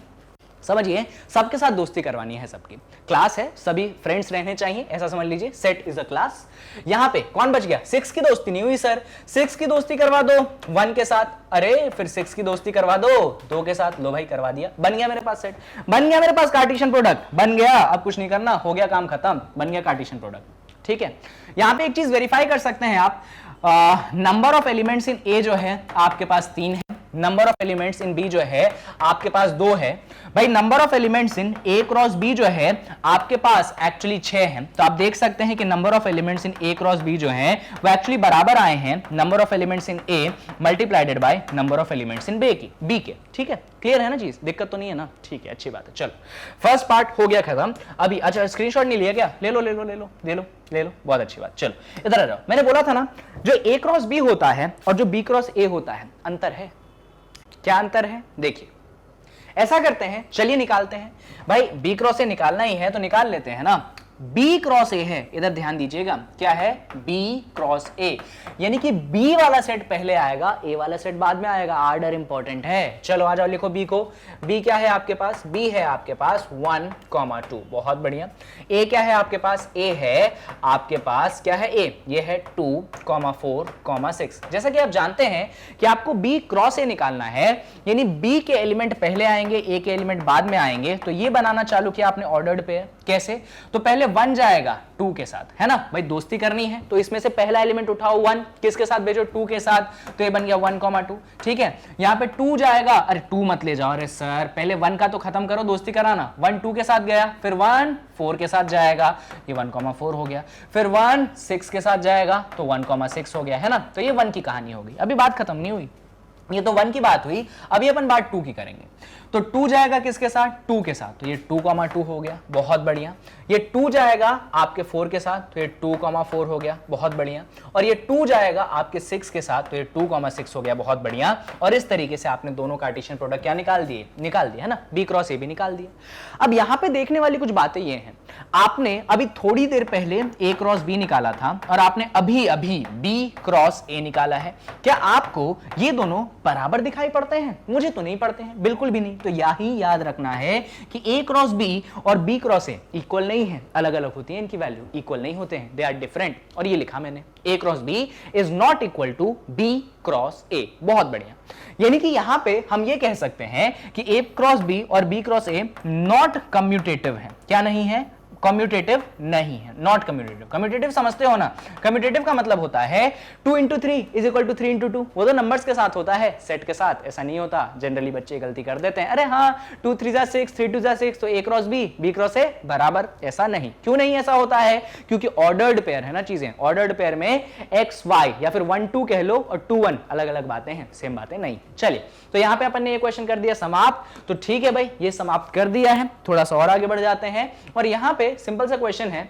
समझिए, सबके साथ दोस्ती करवानी है, सबकी क्लास है, सभी फ्रेंड्स रहने चाहिए, ऐसा समझ लीजिए। Set is a class. यहां पे कौन बच गया, 6 की दोस्ती नहीं हुई सर, 6 की दोस्ती करवा दो 1 के साथ। अरे फिर 6 की दोस्ती करवा दो 2 के साथ। लो भाई करवा दिया, बन गया मेरे पास सेट, बन गया मेरे पास कार्टेशियन प्रोडक्ट, बन गया। अब कुछ नहीं करना, हो गया काम खत्म, बन गया कार्टेशियन प्रोडक्ट। ठीक है, यहां पे एक चीज वेरीफाई कर सकते हैं आप, number of elements in A जो है आपके पास 3 है, number of elements in B जो है आपके पास 2 है। भाई number of elements in A cross B जो है आपके पास एक्चुअली 6 है। तो आप देख सकते हैं कि number of elements in A cross B जो है वो एक्चुअली बराबर आए हैं number of elements in A multiplied by number of elements in B के। ठीक है, क्लियर है ना चीज, दिक्कत तो नहीं है ना, ठीक है अच्छी बात है। चलो फर्स्ट पार्ट हो गया खत्म। अभी अच्छा स्क्रीनशॉट नहीं लिया क्या, ले लो ले लो ले लो ले लो ले लो, बहुत अच्छी बात। चलो इधर आ जाओ, मैंने बोला था ना जो ए क्रॉस बी होता है और जो बी क्रॉस ए होता है अंतर है। क्या अंतर है, देखिए ऐसा करते हैं, चलिए निकालते हैं। भाई बी क्रॉस ए निकालना ही है तो निकाल लेते हैं ना। बी क्रॉस ए है, इधर ध्यान दीजिएगा, क्या है, बी क्रॉस ए, यानी कि बी वाला सेट पहले आएगा, ए वाला सेट बाद में आएगा, ऑर्डर इंपॉर्टेंट है। चलो आ जाओ, लिखो बी को। बी क्या है आपके पास, बी है आपके पास 1, 2, बहुत बढ़िया। ए क्या है आपके पास, ए है आपके पास क्या है, ए ये है 2, 4, 6। जैसा कि आप जानते हैं कि आपको बी क्रॉस ए निकालना है, यानी बी के एलिमेंट पहले आएंगे, ए के एलिमेंट बाद में आएंगे। तो ये बनाना चालू किया आपने ऑर्डर्ड पेयर, कैसे, तो पहले 1 जाएगा 2 के साथ, है ना भाई, दोस्ती करनी है तो इसमें से पहला एलिमेंट उठाओ 1, किसके साथ भेजो, 2 के साथ, तो ये बन गया 1, 2। ठीक है, यहां पे 2 जाएगा, अरे 2 मत ले जाओ, अरे सर पहले 1 का तो खत्म करो, दोस्ती कराना। 1 2 के साथ गया, फिर 1 4 के साथ जाएगा, ये 1, 4 हो गया। फिर 1 6 के साथ जाएगा तो 1, 6 हो गया, है ना। तो ये 1 की कहानी हो गई, अभी बात खत्म नहीं हुई, ये तो 1 की बात हुई, अभी अपन बात 2 की करेंगे। तो 2 जाएगा किसके साथ, 2 के साथ, तो ये 2, 2 हो गया, बहुत बढ़िया। ये 2 जाएगा आपके 4 के साथ, तो ये 2, 4 हो गया, बहुत बढ़िया। और ये 2 जाएगा आपके 6 के साथ, तो ये 2, 6 हो गया, बहुत बढ़िया। और इस तरीके से आपने दोनों कार्टेशियन प्रोडक्ट क्या निकाल दिए, है ना, बी क्रॉस ए भी निकाल दिया। अब यहां पे देखने वाली कुछ बातें ये हैं, आपने अभी थोड़ी देर पहले ए क्रॉस बी निकाला था और आपने अभी अभी बी क्रॉस ए निकाला है। क्या आपको ये दोनों बराबर दिखाई पड़ते हैं? मुझे तो नहीं पड़ते हैं, बिल्कुल भी नहीं। तो यही याद रखना है कि ए क्रॉस बी और बी क्रॉस ए इक्वल नहीं है, अलग अलग होती है इनकी वैल्यू, इक्वल नहीं होते हैं, दे आर डिफरेंट। और ये लिखा मैंने, A cross B is not equal to B cross A, बहुत बढ़िया। यानी कि यहां पे हम ये कह सकते हैं कि ए क्रॉस बी और B cross A not commutative है। क्या नहीं है, कम्यूटेटिव नहीं है, नॉट कम्यूटेटिव। कम्यूटेटिव समझते हो ना, कम्यूटेटिव का मतलब होता है 2 into 3 is equal to 3 into 2, वो तो नंबर्स के साथ होता है, सेट के साथ ऐसा नहीं होता। जनरली बच्चे गलती कर देते हैं, अरे हाँ 2 3 जा 6, 3 2 जा 6, तो ए क्रॉस बी क्रॉस ए बराबर, ऐसा नहीं। क्यों नहीं ऐसा होता है, क्योंकि ऑर्डर्ड पेयर है ना चीजें, ऑर्डर्ड पेयर में एक्स वाई या फिर 1 2 कह लो और 2 1 अलग अलग बातें हैं, सेम बातें नहीं। चलिए, तो यहां पे अपन ने ये क्वेश्चन कर दिया समाप्त, तो ठीक है भाई, ये समाप्त कर दिया है। थोड़ा सा और आगे बढ़ जाते हैं और यहां पे सिंपल सा क्वेश्चन है,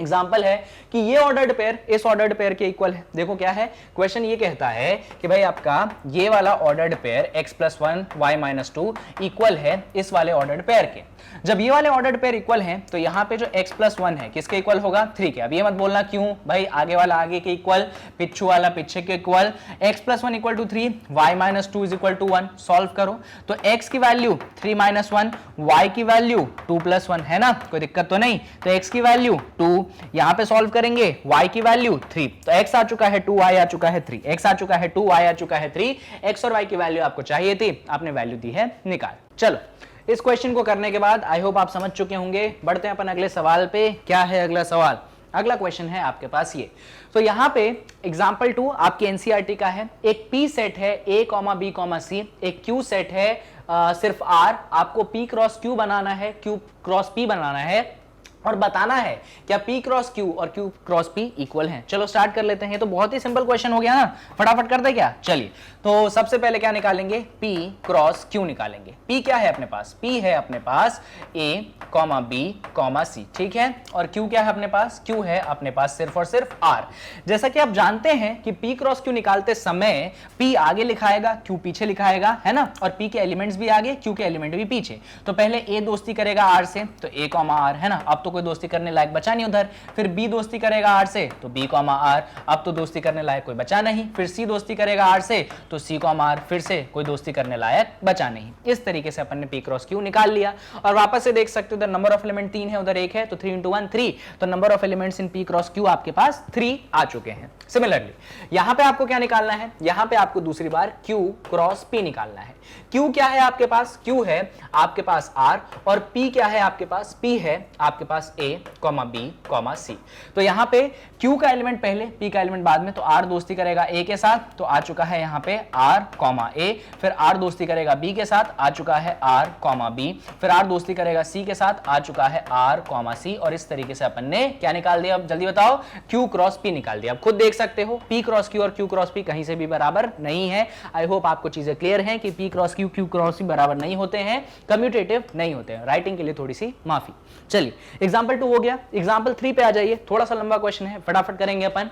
एग्जाम्पल है कि ये ऑर्डर्ड पेयर इस ऑर्डर्ड पेयर के इक्वल है। देखो क्या है क्वेश्चन, ये कहता है कि भाई आपका ये वाला ordered pair x+1 y-2 equal है इस वाले ऑर्डर्ड पेयर के। जब ये वाले ऑर्डर्ड पेयर इक्वल हैं तो यहाँ पे जो x+1 है किसके इक्वल होगा, 3 के। अब ये मत बोलना क्यों भाई, आगे वाला आगे के इक्वल, पिछू वाला पीछे के इक्वल, x+1 = 3, y-2 = 1। सॉल्व करो तो x की वैल्यू 3 - 1, y की वैल्यू 2 + 1 है ना, कोई दिक्कत तो नहीं। तो x की वैल्यू 2, यहां पे सॉल्व करेंगे y की वैल्यू 3, तो x आ चुका है 2, y आ चुका है 3, x आ चुका है 2, y आ चुका है 3, x और y की वैल्यू आपको चाहिए थी, आपने वैल्यू दी है, निकाल। चलो इस क्वेश्चन को करने के बाद आई होप आप समझ चुके होंगे। बढ़ते हैं अपन अगले सवाल पे। क्या है अगला सवाल? अगला क्वेश्चन है आपके पास ये। तो यहाँ पे एग्जाम्पल 2 आपके एनसीईआरटी का है। एक P सेट है A, B, C, एक Q सेट है सिर्फ R। आपको P क्रॉस Q बनाना है, Q क्रॉस P बनाना है और बताना है क्या P क्रॉस Q और Q क्रॉस P इक्वल हैं। चलो स्टार्ट कर लेते हैं। तो बहुत ही सिंपल क्वेश्चन हो गया ना, फटाफट कर दे क्या। चलिए तो सबसे पहले क्या निकालेंगे, P क्रॉस Q निकालेंगे। P क्या है अपने पास, P है अपने पास A, B, C, ठीक है। और Q क्या है अपने पास, Q है अपने पास सिर्फ और सिर्फ R। जैसा कि आप जानते हैं कि P क्रॉस Q निकालते समय P आगे लिखाएगा, Q पीछे लिखाएगा, है ना। और P के एलिमेंट्स भी आगे, Q के एलिमेंट भी पीछे। तो पहले A दोस्ती करेगा R से, तो A, R, है ना। अब तो कोई दोस्ती करने लायक बचा नहीं उधर। फिर B दोस्ती करेगा R से, तो B, R, अब तो दोस्ती करने लायक कोई बचा नहीं। फिर C दोस्ती करेगा R से, तो C, R, फिर से कोई दोस्ती करने लायक बचा नहीं। इस तरीके से अपन ने P क्रॉस Q निकाल लिया। और वापस से देख सकते हो उधर नंबर ऑफ एलिमेंट 3 है, उधर 1 है, तो 3 × 1 3। तो number of elements in P cross Q आपके पास 3 आ चुके हैं। सिमिलरली यहां पे आपको क्या निकालना है, यहां पे आपको दूसरी बार Q क्रॉस P निकालना है। Q क्या है आपके पास, Q है आपके पास R, और P क्या है आपके पास, P है आपके पास A, B, C। तो यहां पे Q का एलिमेंट पहले, P का एलिमेंट बाद में। तो R दोस्ती करेगा A के साथ, तो आ चुका है यहां पे R, A। फिर R दोस्ती करेगा B के साथ, आ चुका है R, B। फिर R दोस्ती करेगा C के साथ, आ चुका है R, C। और इस तरीके से अपन ने क्या निकाल दिया, अब जल्दी बताओ, Q क्रॉस P निकाल दिया। अब खुद देख सकते हो P क्रॉस Q और Q क्रॉस P कहीं से भी बराबर नहीं है। आई होप आपको चीजें क्लियर हैं कि P cross Q, Q cross P बराबर नहीं होते हैं, कम्यूटेटिव नहीं होते हैं। राइटिंग के लिए थोड़ी सी माफी। चलिए एग्जाम्पल 2 हो गया। एग्जाम्पल 3 पे आ जाइए। थोड़ा सा लंबा क्वेश्चन है, फटाफट करेंगे अपन।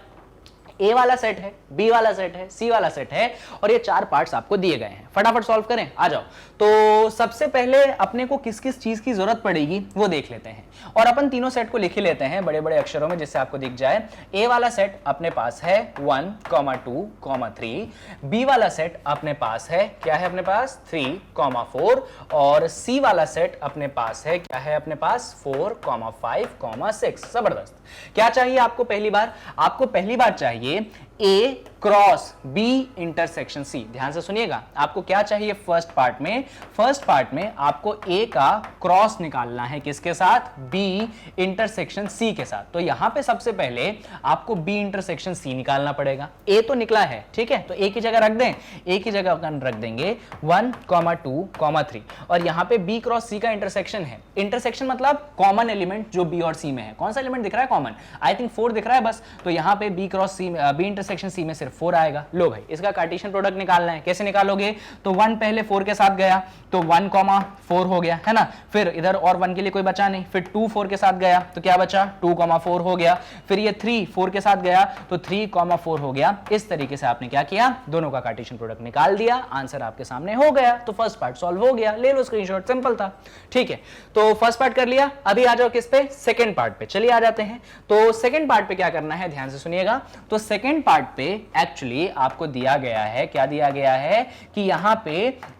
A वाला सेट है, B वाला सेट है, C वाला सेट है, और ये 4 पार्ट्स आपको दिए गए हैं। फटाफट सॉल्व करें, आ जाओ। तो सबसे पहले अपने को किस किस चीज की जरूरत पड़ेगी वो देख लेते हैं, और अपन तीनों सेट को लिख ही लेते हैं बड़े बड़े अक्षरों में जिससे आपको दिख जाए। A वाला सेट अपने पास है 1, 2, 3। B वाला सेट अपने पास है, क्या है अपने पास, 3, 4। और C वाला सेट अपने पास है, क्या है अपने पास, 4, 5, 6। जबरदस्त। क्या चाहिए आपको पहली बार, आपको पहली बार चाहिए A cross B intersection C। ध्यान से सुनिएगा, आपको क्या चाहिए फर्स्ट पार्ट में, फर्स्ट पार्ट में आपको A का क्रॉस निकालना है, किसके साथ, B इंटरसेक्शन C के साथ। तो यहां पे सबसे पहले आपको B इंटरसेक्शन C निकालना पड़ेगा। A तो निकला है, ठीक है, तो A की जगह रख दें, A की जगह रख देंगे 1, 2, 3। और यहां पे B क्रॉस C का इंटरसेक्शन है। इंटरसेक्शन मतलब कॉमन एलिमेंट जो B और C में है। कौन सा एलिमेंट दिख रहा है कॉमन, आई थिंक 4 दिख रहा है बस। तो यहां पे B cross C, B intersection C में सिर्फ 4 आएगा। लो भाई इसका कार्टेशियन प्रोडक्ट निकालना है, कैसे निकालोगे, तो 1 पहले 4 के साथ गया, तो 1, 4 हो गया, है ना। फिर इधर और 1 के लिए कोई बचा नहीं, फिर 2 4 के साथ गया, तो क्या बचा, 2, 4 हो गया। फिर ये 3 4 के साथ गया, तो 3, 4 हो गया। इस तरीके से आपने क्या किया, दोनों का कार्टेशियन प्रोडक्ट निकाल दिया, आंसर आपके सामने हो गया। तो फर्स्ट पार्ट सॉल्व हो गया, ले लो स्क्रीनशॉट, सिंपल था, ठीक है। तो फर्स्ट पार्ट कर लिया, अभी आ जाओ किस पे, सेकंड पार्ट पे। चलिए आ जाते हैं। तो सेकंड पार्ट पे क्या करना है, ध्यान से सुनिएगा। तो सेकंड पार्ट पे एक्चुअली आपको दिया गया है, क्या दिया गया है कि यहां पे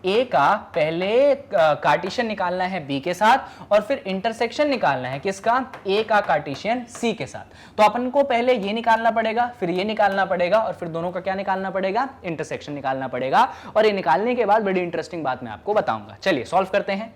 A का पहले कार्टेशियन निकालना है B के साथ, और फिर इंटरसेक्शन निकालना है किसका, A का कार्टेशियन C के साथ। तो अपन को पहले ये निकालना पड़ेगा, फिर ये निकालना पड़ेगा, और फिर दोनों का क्या निकालना पड़ेगा, इंटरसेक्शन निकालना पड़ेगा। और ये निकालने के बाद बड़ी इंटरेस्टिंग बात मैं आपको बताऊंगा। चलिए सॉल्व करते हैं।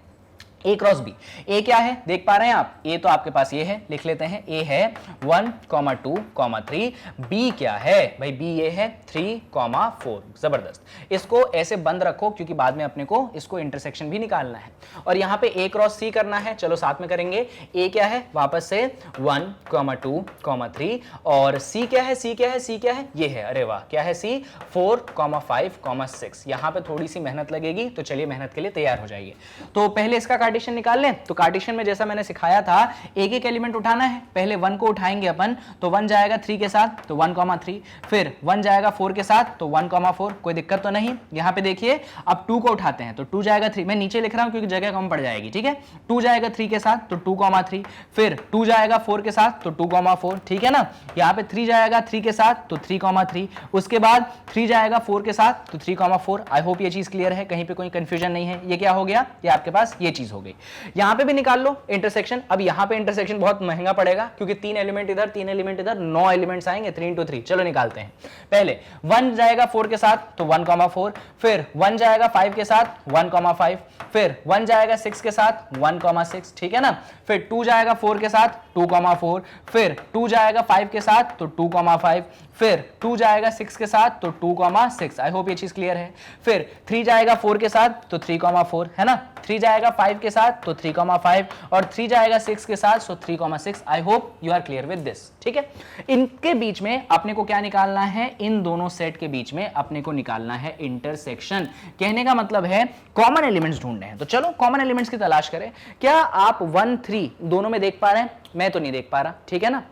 A क्रॉस B, A क्या है देख पा रहे हैं आप, A तो आपके पास ये है, लिख लेते हैं। A है 1, 2, 3। B क्या है भाई, B ये है 3, 4। जबरदस्त। इसको ऐसे बंद रखो क्योंकि बाद में अपने को इसको इंटरसेक्शन भी निकालना है। और यहाँ पे A क्रॉस C करना है, चलो साथ में करेंगे। A क्या है वापस से 1, 2, 3। और C क्या है, C क्या है, C क्या है, ये है, अरे वाह, क्या है C, 4, 5, 6। यहाँ पे थोड़ी सी मेहनत लगेगी, तो चलिए मेहनत के लिए तैयार हो जाइए। तो पहले इसका कार्टेशियन निकाल लें तो कार्टेशियन में जैसा मैंने सिखाया था एक एक एलिमेंट उठाना है, पहले 1 को उठाएंगे अपन तो 1 जाएगा 3 के साथ तो 1,3, फिर 1 जाएगा 4 के साथ तो 1,4, कोई दिक्कत तो नहीं। यहाँ पे देखिए अब 2 को उठाते हैं तो 2 जाएगा 3, मैं नीचे लिख रहा हूं क्योंकि जगह कम पड़ जाएगी, ठीक है। 2 जाएगा 3 के साथ तो 2,3, फिर 2 जाएगा 4 के साथ तो 2,4, ठीक है ना। यहाँ पे 3 जाएगा 3 के साथ तो 3,3, उसके बाद 3 जाएगा 4 के साथ तो 3,4। आई होप ये चीज क्लियर है, कहीं पे कोई कंफ्यूजन नहीं है। ये क्या हो गया, ये आपके पास ये चीज हो गई। यहाँ पे भी निकाल लो इंटरसेक्शन। अब यहाँ पे इंटरसेक्शन बहुत महंगा पड़ेगा क्योंकि 3 एलिमेंट इधर 3 एलिमेंट इधर, 9 एलिमेंट्स आएंगे 3 into 3। चलो निकालते हैं। पहले 1 जाएगा 4 के साथ तो 1,4, फिर 1 जाएगा 5 के साथ 1,5, फिर 1 जाएगा 6 के साथ 1,6, ठीक है ना। फिर 2 जाएगा 4 के साथ 2,4, फिर 2 जाएगा 5 के साथ तो 2,5, फिर 2 जाएगा 6 के साथ तो 2,6। आई होप ये चीज क्लियर है। फिर 3 जाएगा 4 के साथ तो 3,4 है ना, 3 जाएगा 5 के साथ तो 3,5 और 3 जाएगा 6 के साथ तो 3,6। I hope you are clear with this, ठीक है। इनके बीच में अपने को क्या निकालना है, इन दोनों सेट के बीच में अपने को निकालना है इंटरसेक्शन। कहने का मतलब है कॉमन एलिमेंट्स ढूंढने हैं। तो चलो कॉमन एलिमेंट्स की तलाश करें। क्या आप 1 3 दोनों में देख पा रहे हैं? मैं तो नहीं देख पा रहा, ठीक है ना।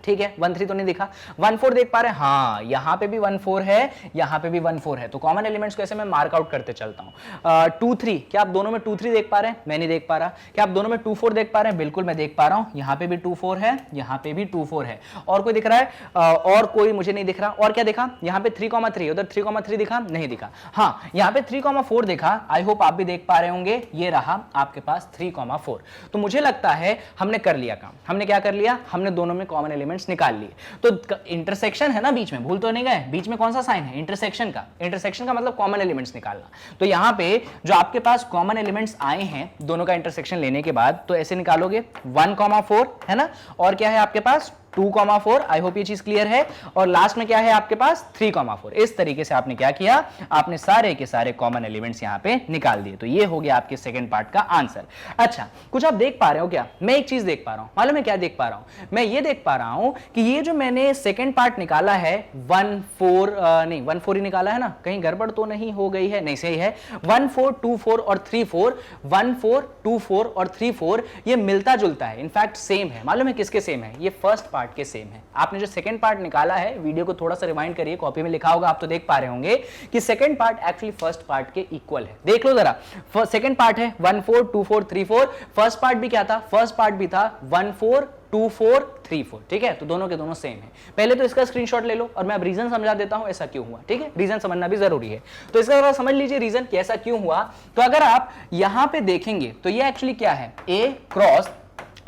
ठीक है, 1 3 तो नहीं दिखा, 1 4 देख पा रहे हैं? हाँ, यहां पे भी 1 4 है, यहां पे भी 1 4 है। तो कॉमन एलिमेंट्स को ऐसे मैं मार्क आउट करते चलता हूं। 2 3, क्या आप दोनों में 2 3 देख पा रहे हैं? मैं नहीं देख पा रहा। क्या आप दोनों में 2 4 देख पा रहे हैं? बिल्कुल मैं देख पा रहा हूं। यहां पे भी 2 4 है, यहां पे भी 2 4 है। और कोई दिख रहा है? और कोई मुझे नहीं दिख रहा। और क्या दिखा? यहां पे 3,3, उधर 3,3 दिखा? नहीं दिखा। हाँ, यहां पे 3,4 दिखा। आई होप आप भी देख पा रहे होंगे। ये रहा आपके पास 3,4। तो मुझे लगता है हमने कर लिया काम। हमने क्या कर लिया? हमने दोनों में कॉमन एलिमेंट्स निकाल लिए। तो इंटरसेक्शन है ना, बीच में भूल तो नहीं गए, बीच में कौन सा साइन है? इंटरसेक्शन का। इंटरसेक्शन का मतलब कॉमन एलिमेंट्स निकालना। तो यहां पे जो आपके पास कॉमन एलिमेंट्स आए हैं दोनों का इंटरसेक्शन लेने के बाद, तो ऐसे निकालोगे 1,4 है ना, और क्या है आपके पास 2,4। आई होप ये चीज क्लियर है। और लास्ट में क्या है आपके पास 3,4। इस तरीके से आपने क्या किया, आपने सारे के सारे कॉमन एलिमेंट्स यहां पे निकाल दिए। तो ये हो गया आपके सेकंड पार्ट का आंसर। अच्छा, कुछ आप देख पा रहे हो क्या? मैं एक चीज देख पा रहा हूं, मालूम है क्या देख पा रहा हूं? मैं ये देख पा रहा हूं कि ये जो मैंने सेकंड पार्ट निकाला है 1 4 नहीं 1 4 ही निकाला है ना, कहीं गड़बड़ तो नहीं हो गई है? नहीं, सही है। 1 4 2 4 और 3 4, 1 4 2 4 और 3 4 ये मिलता जुलता है, इनफैक्ट सेम है। मालूम है किसके सेम है? ये फर्स्ट पार्ट के सेम है। आपने जो सेकंड पार्ट निकाला है, वीडियो को थोड़ा सा रिवाइंड करिए, कॉपी में लिखा होगा, आप तो देख पा रहे होंगे कि second part actually first part के इक्वल है। देख लो जरा, सेकंड पार्ट है 1 4 2 4 3 4, फर्स्ट पार्ट भी क्या था? फर्स्ट पार्ट भी था 1 4 2 4 3 4, ठीक है। तो दोनों के दोनों सेम है। पहले तो इसका स्क्रीनशॉट ले लो और मैं अब रीजन समझा देता हूं ऐसा क्यों हुआ, ठीक है। रीजन समझना भी जरूरी है, तो इसका जरा समझ लीजिए रीजन कि ऐसा क्यों हुआ। तो अगर आप यहां पे देखेंगे तो ये एक्चुअली क्या है, A cross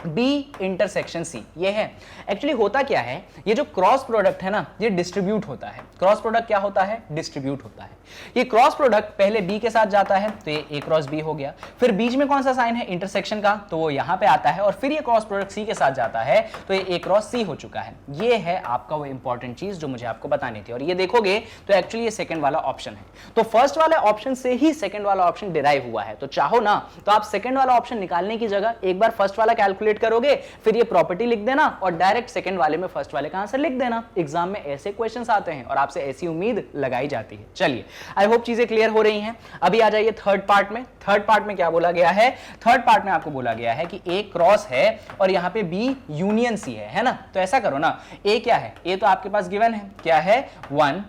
B intersection C, ये है। एक्चुअली होता क्या है, ये जो क्रॉस प्रोडक्ट है ना, ये डिस्ट्रीब्यूट होता है। क्रॉस प्रोडक्ट क्या होता है? डिस्ट्रीब्यूट होता है। ये क्रॉस प्रोडक्ट पहले B के साथ जाता है तो ये A क्रॉस B हो गया, फिर बीच में कौन सा साइन है? इंटरसेक्शन का, तो वो यहां पे आता है, और फिर ये क्रॉस प्रोडक्ट C के साथ जाता है तो ये A क्रॉस C हो चुका है। ये है आपका वो इंपॉर्टेंट चीज जो मुझे आपको बतानी थी। और ये देखोगे तो एक्चुअली ये सेकंड वाला ऑप्शन है। तो फर्स्ट वाले ऑप्शन से ही सेकंड वाला ऑप्शन डिराइव हुआ है। तो चाहो ना तो आप सेकंड वाला ऑप्शन निकालने की जगह एक बार फर्स्ट वाला कैलकुलेट करोगे, फिर ये प्रॉपर्टी लिख देना और डायरेक्ट सेकंड वाले में फर्स्ट वाले का आंसर लिख देना। एग्जाम में ऐसे क्वेश्चंस आते हैं और आपसे ऐसी उम्मीद लगाई जाती है। चलिए, आई होप चीजें क्लियर हो रही हैं। अभी आ जाइए थर्ड पार्ट में। थर्ड पार्ट में क्या बोला गया है? थर्ड पार्ट में आपको बोला गया है कि A क्रॉस है और यहां पे B यूनियन C है ना। तो ऐसा करो ना, A क्या है? A तो आपके पास गिवन है, क्या है? 1,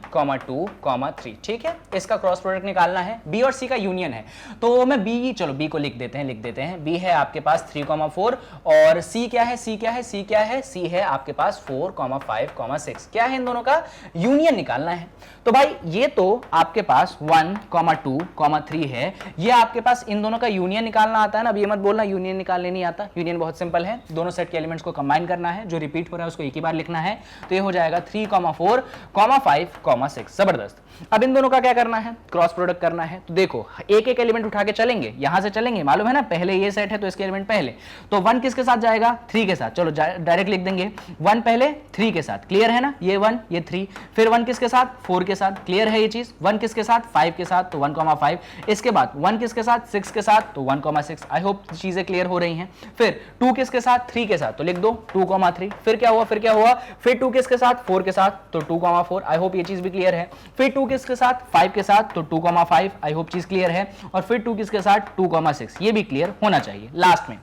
2, 3, ठीक है। इसका क्रॉस प्रोडक्ट निकालना है, B और C का यूनियन है। तो मैं चलो B को लिख देते हैं। B है आपके पास 3,4 और C क्या है? C क्या है? C क्या है? C है आपके पास 4, 5, 6। क्या है? इन दोनों का यूनियन निकालना है। तो भाई ये तो आपके पास 1, 2, 3 है, ये आपके पास इन दोनों का यूनियन निकालना आता है ना। अब ये मत बोलना यूनियन निकालने नहीं आता, यूनियन बहुत सिंपल है। दोनों सेट के एलिमेंट्स को कंबाइन करना है, जो रिपीट हो रहा है उसको एक ही बार लिखना है। तो ये हो जाएगा 3, 4, 5, 6। जबरदस्त। अब इन दोनों का क्या करना है? क्रॉस प्रोडक्ट करना है। तो देखो एक एक एलिमेंट उठा के चलेंगे, यहां से चलेंगे, मालूम है ना, पहले ये सेट है तो इसके एलिमेंट पहले। तो 1 किसके साथ जाएगा, 3 के साथ। चलो डायरेक्ट लिख देंगे, 1 पहले 3 के साथ, क्लियर है ना, ये 1 ये 3, फिर 1 किसके साथ, 4 के साथ, क्लियर है ये चीज, 1 किसके साथ, 5 के साथ, तो 1,5, इसके बाद 1 किसके साथ, 6 के साथ, तो 1,6। आई होप चीजें क्लियर हो रही हैं। फिर 2 किसके साथ, 3 के साथ, तो लिख दो 2,3। फिर क्या हुआ, फिर 2 किसके साथ, 4 के साथ, तो 2,4। आई होप ये चीज भी क्लियर है। फिर 2 किसके साथ, 5 के साथ, तो 2,5। आई होप चीज क्लियर है। और फिर 2 किसके साथ, 2,6। ये भी क्लियर होना चाहिए। लास्ट में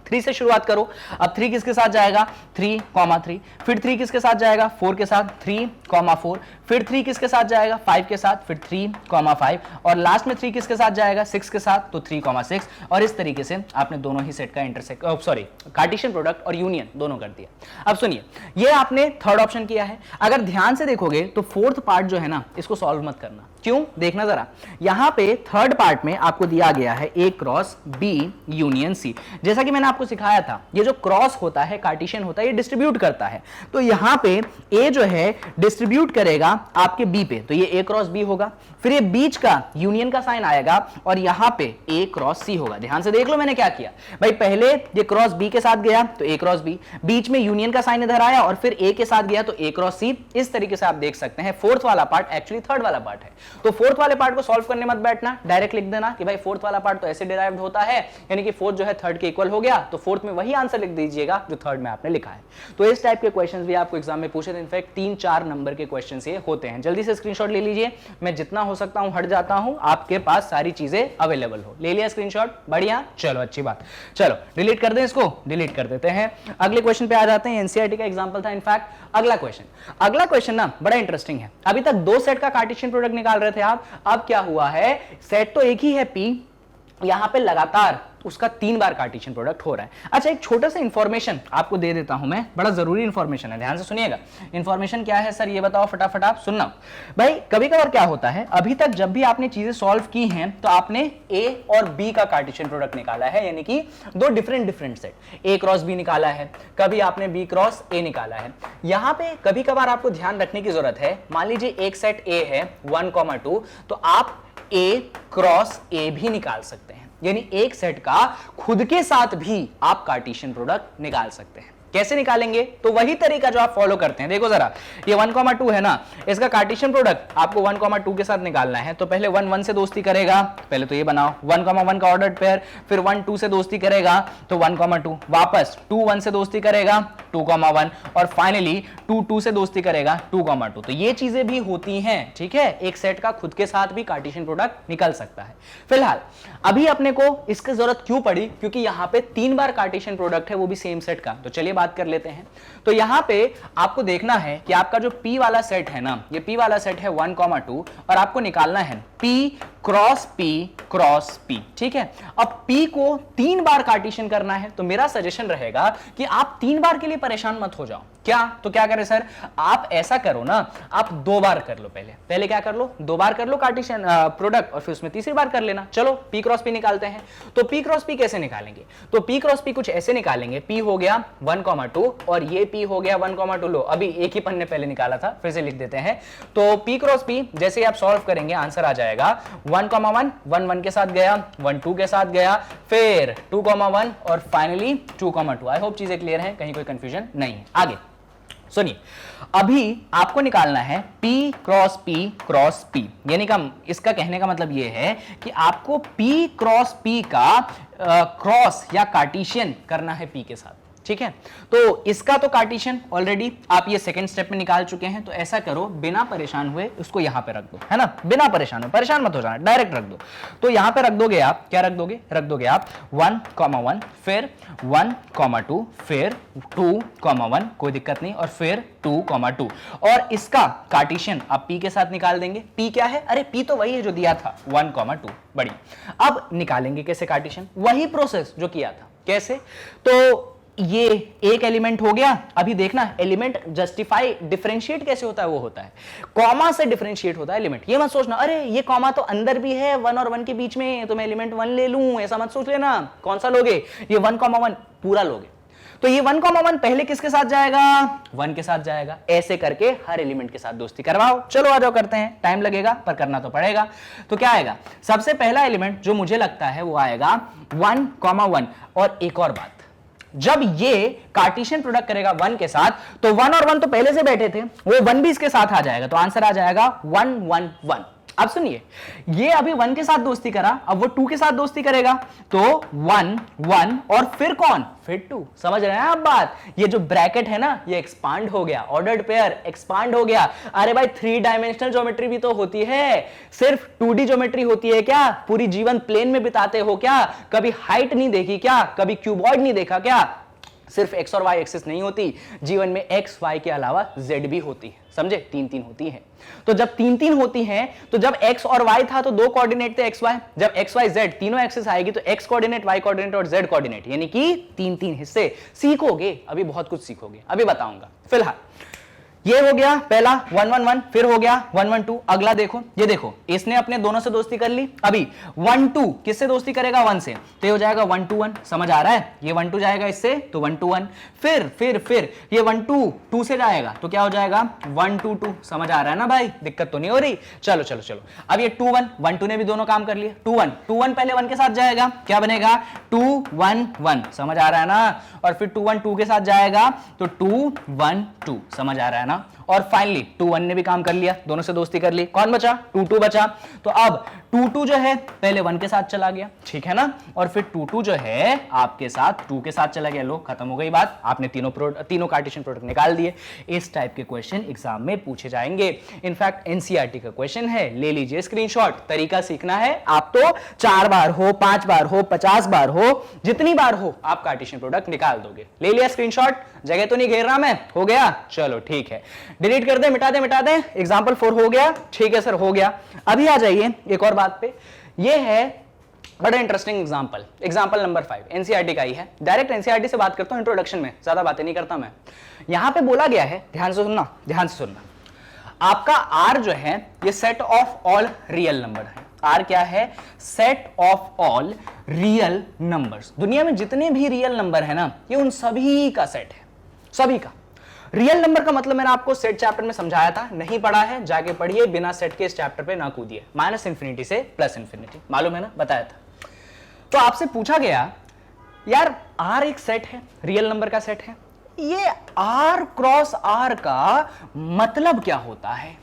3 से शुरुआत करो। अब 3 किसके साथ जाएगा, 3,3। फिर 3 किसके साथ जाएगा, 4 के साथ, 3,4। फिर 3 किसके साथ जाएगा, 5 के साथ, फिर 3,5। और लास्ट में 3 किसके साथ जाएगा, 6 के साथ, तो 3,6। और इस तरीके से आपने दोनों ही सेट का कार्टेशियन प्रोडक्ट और यूनियन दोनों कर दिया। अब सुनिए, ये आपने थर्ड ऑप्शन किया है। अगर ध्यान से देखोगे तो फोर्थ पार्ट जो है ना, इसको सॉल्व मत करना। क्यों, देखना जरा, यहां पे थर्ड पार्ट में आपको दिया गया है A cross B union C। जैसा कि मैंने आपको सिखाया था, ये जो क्रॉस होता है, कार्टेशियन होता है, ये डिस्ट्रीब्यूट करता है। तो यहां पे A जो है डिस्ट्रीब्यूट करेगा आपके B पे, तो ये A क्रॉस B होगा। फिर ये बीच का यूनियन का साइन आएगा और यहां पे A क्रॉस C होगा। ध्यान से देख लो मैंने क्या किया भाई, पहले ये क्रॉस B के साथ गया तो A क्रॉस B, बीच में यूनियन का साइन इधर आया और फिर A के साथ गया तो A क्रॉस C। इस तरीके से आप देख सकते हैं फोर्थ वाला पार्ट एक्चुअली थर्ड वाला पार्ट है। तो फोर्थ वाले पार्ट को सॉल्व करने मत बैठना, डायरेक्ट लिख देना कि भाई फोर्थ वाला पार्ट तो ऐसे डिराइव्ड होता है, यानी कि फोर्थ जो है थर्ड के इक्वल हो गया, तो फोर्थ में वही आंसर लिख दीजिएगा जो थर्ड में आपने लिखा है। तो इस टाइप के क्वेश्चंस भी आपको एग्जाम में पूछे थे। इनफैक्ट 3-4 नंबर के क्वेश्चंस ये होते हैं। जल्दी से स्क्रीनशॉट ले लीजिए, मैं जितना हो सकता हूं हट जाता हूं, आपके पास सारी चीजें अवेलेबल हो। ले लिया स्क्रीनशॉट, बढ़िया, चलो अच्छी बात। चलो डिलीट कर दें, इसको डिलीट कर देते हैं। अगले क्वेश्चन पे आ जाते हैं। एनसीईआरटी का एग्जांपल था इनफैक्ट। अगला क्वेश्चन ना बड़ा इंटरेस्टिंग है। अभी तक 2 सेट का कार्टेशियन प्रोडक्ट निकाल रहे थे आप, अब क्या हुआ है, सेट तो एक ही है P, यहां पे लगातार उसका 3 बार कार्टेशियन प्रोडक्ट हो रहा है। अच्छा, एक छोटा सा इंफॉर्मेशन आपको दे देता हूं मैं, बड़ा जरूरी इंफॉर्मेशन है, ध्यान से सुनिएगा। इंफॉर्मेशन क्या है सर, ये बताओ फटाफट, आप सुनना भाई। कभी कभार क्या होता है, अभी तक जब भी आपने चीजें सॉल्व की हैं तो आपने A और B का कार्टेशियन प्रोडक्ट निकाला है, यानी कि 2 different set, A cross B निकाला है, कभी आपने B क्रॉस A निकाला है। यहां पे कभी कभार आपको ध्यान रखने की जरूरत है, मान लीजिए एक सेट A है 1,2, तो आप A क्रॉस A भी निकाल सकते हैं, यानी एक सेट का खुद के साथ भी आप कार्टेशियन प्रोडक्ट निकाल सकते हैं। कैसे निकालेंगे, तो वही तरीका जो आप फॉलो करते हैं। देखो जरा, ये 1,2 है ना, इसका कार्टेशियन प्रोडक्ट आपको 1,2 के साथ निकालना है। तो पहले 1 से दोस्ती करेगा, पहले तो ये बनाओ 1,1 का ऑर्डर्ड पेयर, फिर 1 2 से दोस्ती करेगा तो 1,2, वापस 2 1 से दोस्ती करेगा 2,1, और फाइनली 2 2 से दोस्ती करेगा 2,2। तो ये चीजें भी होती हैं, ठीक है। एक सेट का खुद के साथ भी कार्टेशियन प्रोडक्ट निकल सकता है। फिलहाल अभी अपने को इसकी जरूरत क्यों पड़ी, क्योंकि यहां पे 3 बार कार्टेशियन प्रोडक्ट है, वो भी सेम सेट का। तो चलिए बात कर लेते हैं। तो यहां पे आपको देखना है कि आपका जो P वाला सेट है ना, ये P वाला सेट है 1,2, और आपको निकालना है P क्रॉस P, ठीक है। अब P को 3 बार कार्टेशियन करना है, तो मेरा सजेशन रहेगा कि आप 3 बार के लिए परेशान मत हो जाओ। क्या, तो क्या करें सर, आप ऐसा करो ना, आप 2 बार कर लो, पहले क्या कर लो, 2 बार कर लो कार्टेशियन प्रोडक्ट, और फिर उसमें तीसरी बार कर लेना। चलो P क्रॉस P निकालते हैं। तो P क्रॉस P कैसे निकालेंगे, तो P क्रॉस P कुछ ऐसे निकालेंगे, P हो गया 1,2 और ये P हो गया 1,2। लो अभी एक ही पन्ने पहले निकाला था, फिर से लिख देते हैं। तो P क्रॉस P जैसे आप सॉल्व करेंगे आंसर आ जाएगा 1,1, 1 1 के साथ गया, 1 2 के साथ गया, फिर 2,1 और फाइनली 2,2। आई होप चीजें क्लियर हैं, कहीं कोई कंफ्यूजन नहीं है। आगे सुनिए, अभी आपको निकालना है P क्रॉस P, यानी का इसका कहने का मतलब यह है कि आपको P क्रॉस P का क्रॉस या कार्टेशियन करना है P के साथ, ठीक है। तो इसका तो कार्टेशियन ऑलरेडी आप ये सेकंड स्टेप में निकाल चुके हैं, तो ऐसा करो बिना परेशान हुए उसको यहां पे रख दो, है ना, बिना परेशान मत हो जाना, डायरेक्ट रख दो। तो यहां पे रख दोगे आप, क्या रख दोगे आप 1,1, फिर 1,2, फिर 2,1, कोई दिक्कत नहीं, और फिर 2,2, और इसका कार्टेशियन आप P के साथ निकाल देंगे। P क्या है, अरे P तो वही है जो दिया था 1,2, बड़ी। अब निकालेंगे कैसे कार्टेशियन, वही प्रोसेस जो किया था। कैसे, तो ये एक एलिमेंट हो गया। अभी देखना एलिमेंट जस्टिफाई डिफरेंशिएट कैसे होता है, वो होता है कॉमा से डिफरेंशिएट होता है एलिमेंट। ये मत सोचना अरे ये कॉमा तो अंदर भी है 1 और 1 के बीच में, तो मैं एलिमेंट 1 ले लूं, ऐसा मत सोच लेना। कौन सा लोगे, ये 1,1 पूरा लोगे। तो ये 1,1 पहले किसके साथ जाएगा, 1 के साथ जाएगा। ऐसे करके हर एलिमेंट के साथ दोस्ती करवाओ। चलो आ जाओ करते हैं, टाइम लगेगा पर करना तो पड़ेगा। तो क्या आएगा, सबसे पहला एलिमेंट जो मुझे लगता है वो आएगा 1,1। और एक और बात, जब ये कार्टेशियन प्रोडक्ट करेगा 1 के साथ तो 1 और 1 तो पहले से बैठे थे, वो 1 भी इसके साथ आ जाएगा, तो आंसर आ जाएगा 1 1 1। अब सुनिए, ये अभी 1 के साथ दोस्ती करा, अब वो 2 के साथ दोस्ती करेगा, तो 1 1 और फिर कौन, फिर 2। समझ रहे हैं आप बात? ये जो ब्रैकेट है ना, ये एक्सपांड हो गया, ऑर्डर्ड पेयर एक्सपांड हो गया। अरे भाई 3 डायमेंशनल ज्योमेट्री भी तो होती है, सिर्फ 2D ज्योमेट्री होती है क्या? पूरी जीवन प्लेन में बिताते हो क्या? कभी हाइट नहीं देखी क्या? कभी क्यूबॉइड नहीं देखा क्या? सिर्फ एक्स और वाई एक्सिस नहीं होती, जीवन में एक्स वाई के अलावा जेड भी होती है, समझे? 3 होती है। तो जब 3 होती हैं, तो जब एक्स और वाई था तो 2 कोऑर्डिनेट थे एक्स वाई, जब एक्स वाई जेड तीनों एक्सिस आएगी तो एक्स कोऑर्डिनेट, वाई कोऑर्डिनेट और जेड कोऑर्डिनेट, यानी कि 3 हिस्से। सीखोगे, अभी बहुत कुछ सीखोगे, अभी बताऊंगा। फिलहाल ये हो गया पहला 1 1 1, फिर हो गया 1 1 2। अगला देखो, ये देखो, इसने अपने दोनों से दोस्ती कर ली। अभी 1 2 किससे दोस्ती करेगा? 1 से, तो ये हो जाएगा 1 2 1। समझ आ रहा है? ये 1 2 जाएगा इससे, तो 1 2 1। फिर ये 1 2 2 से जाएगा, तो क्या हो जाएगा? 1 2 2। समझ आ रहा है ना भाई? दिक्कत तो नहीं हो रही? चलो चलो चलो, अब ये 2 1 1 2 ने भी दोनों काम कर लिए। 2 1 पहले 1 के साथ जाएगा, क्या बनेगा? 2 1 1। समझ आ रहा है ना? और फिर 2 1 2 के साथ जाएगा, तो 2 1 2। समझ आ रहा है ना? और फाइनली 2 1 ने भी काम कर लिया, दोनों से दोस्ती कर ली। कौन बचा? 2 2 बचा। तो अब 2 2 जो है पहले 1 के साथ चला गया, ठीक है ना? और फिर 2 2 जो है आपके साथ 2 के साथ चला गया। लो, खत्म हो गई बात। आपने तीनों कार्टेशियन प्रोडक्ट निकाल दिए। इस टाइप के क्वेश्चन एग्जाम में पूछे जाएंगे। इनफैक्ट एनसीईआरटी का क्वेश्चन है, ले लीजिए स्क्रीनशॉट। तरीका सीखना है आप तो 4 बार हो, 5 बार हो, 50 बार हो, जितनी बार हो आप कार्टेशियन प्रोडक्ट निकाल दोगे। ले लिया स्क्रीनशॉट? जगह तो नहीं घेर रहा मैं? हो गया? चलो ठीक है, डिलीट कर दे, मिटा दे। एग्जाम्पल 4 हो गया? ठीक है सर, हो गया। अभी आ जाइए एक और बात पे। ये है बड़ा इंटरेस्टिंग एग्जाम्पल नंबर 5, एनसीईआरटी का ही है। डायरेक्ट एनसीईआरटी से बात करता हूं इंट्रोडक्शन में, ज्यादा बातें नहीं करता मैं। यहां पे बोला गया है, ध्यान से सुनना, आपका आर जो है ये set of all real number है। आर क्या है? Set of all real numbers. दुनिया में जितने भी रियल नंबर है ना, ये उन सभी का सेट है, सभी का। रियल नंबर का मतलब मैंने आपको सेट चैप्टर में समझाया था, नहीं पढ़ा है जाके पढ़िए, बिना सेट के इस चैप्टर पे ना कूदिए। -∞ से +∞, मालूम है ना? बताया था। तो आपसे पूछा गया, यार आर एक सेट है, रियल नंबर का सेट है, ये आर क्रॉस आर का मतलब क्या होता है?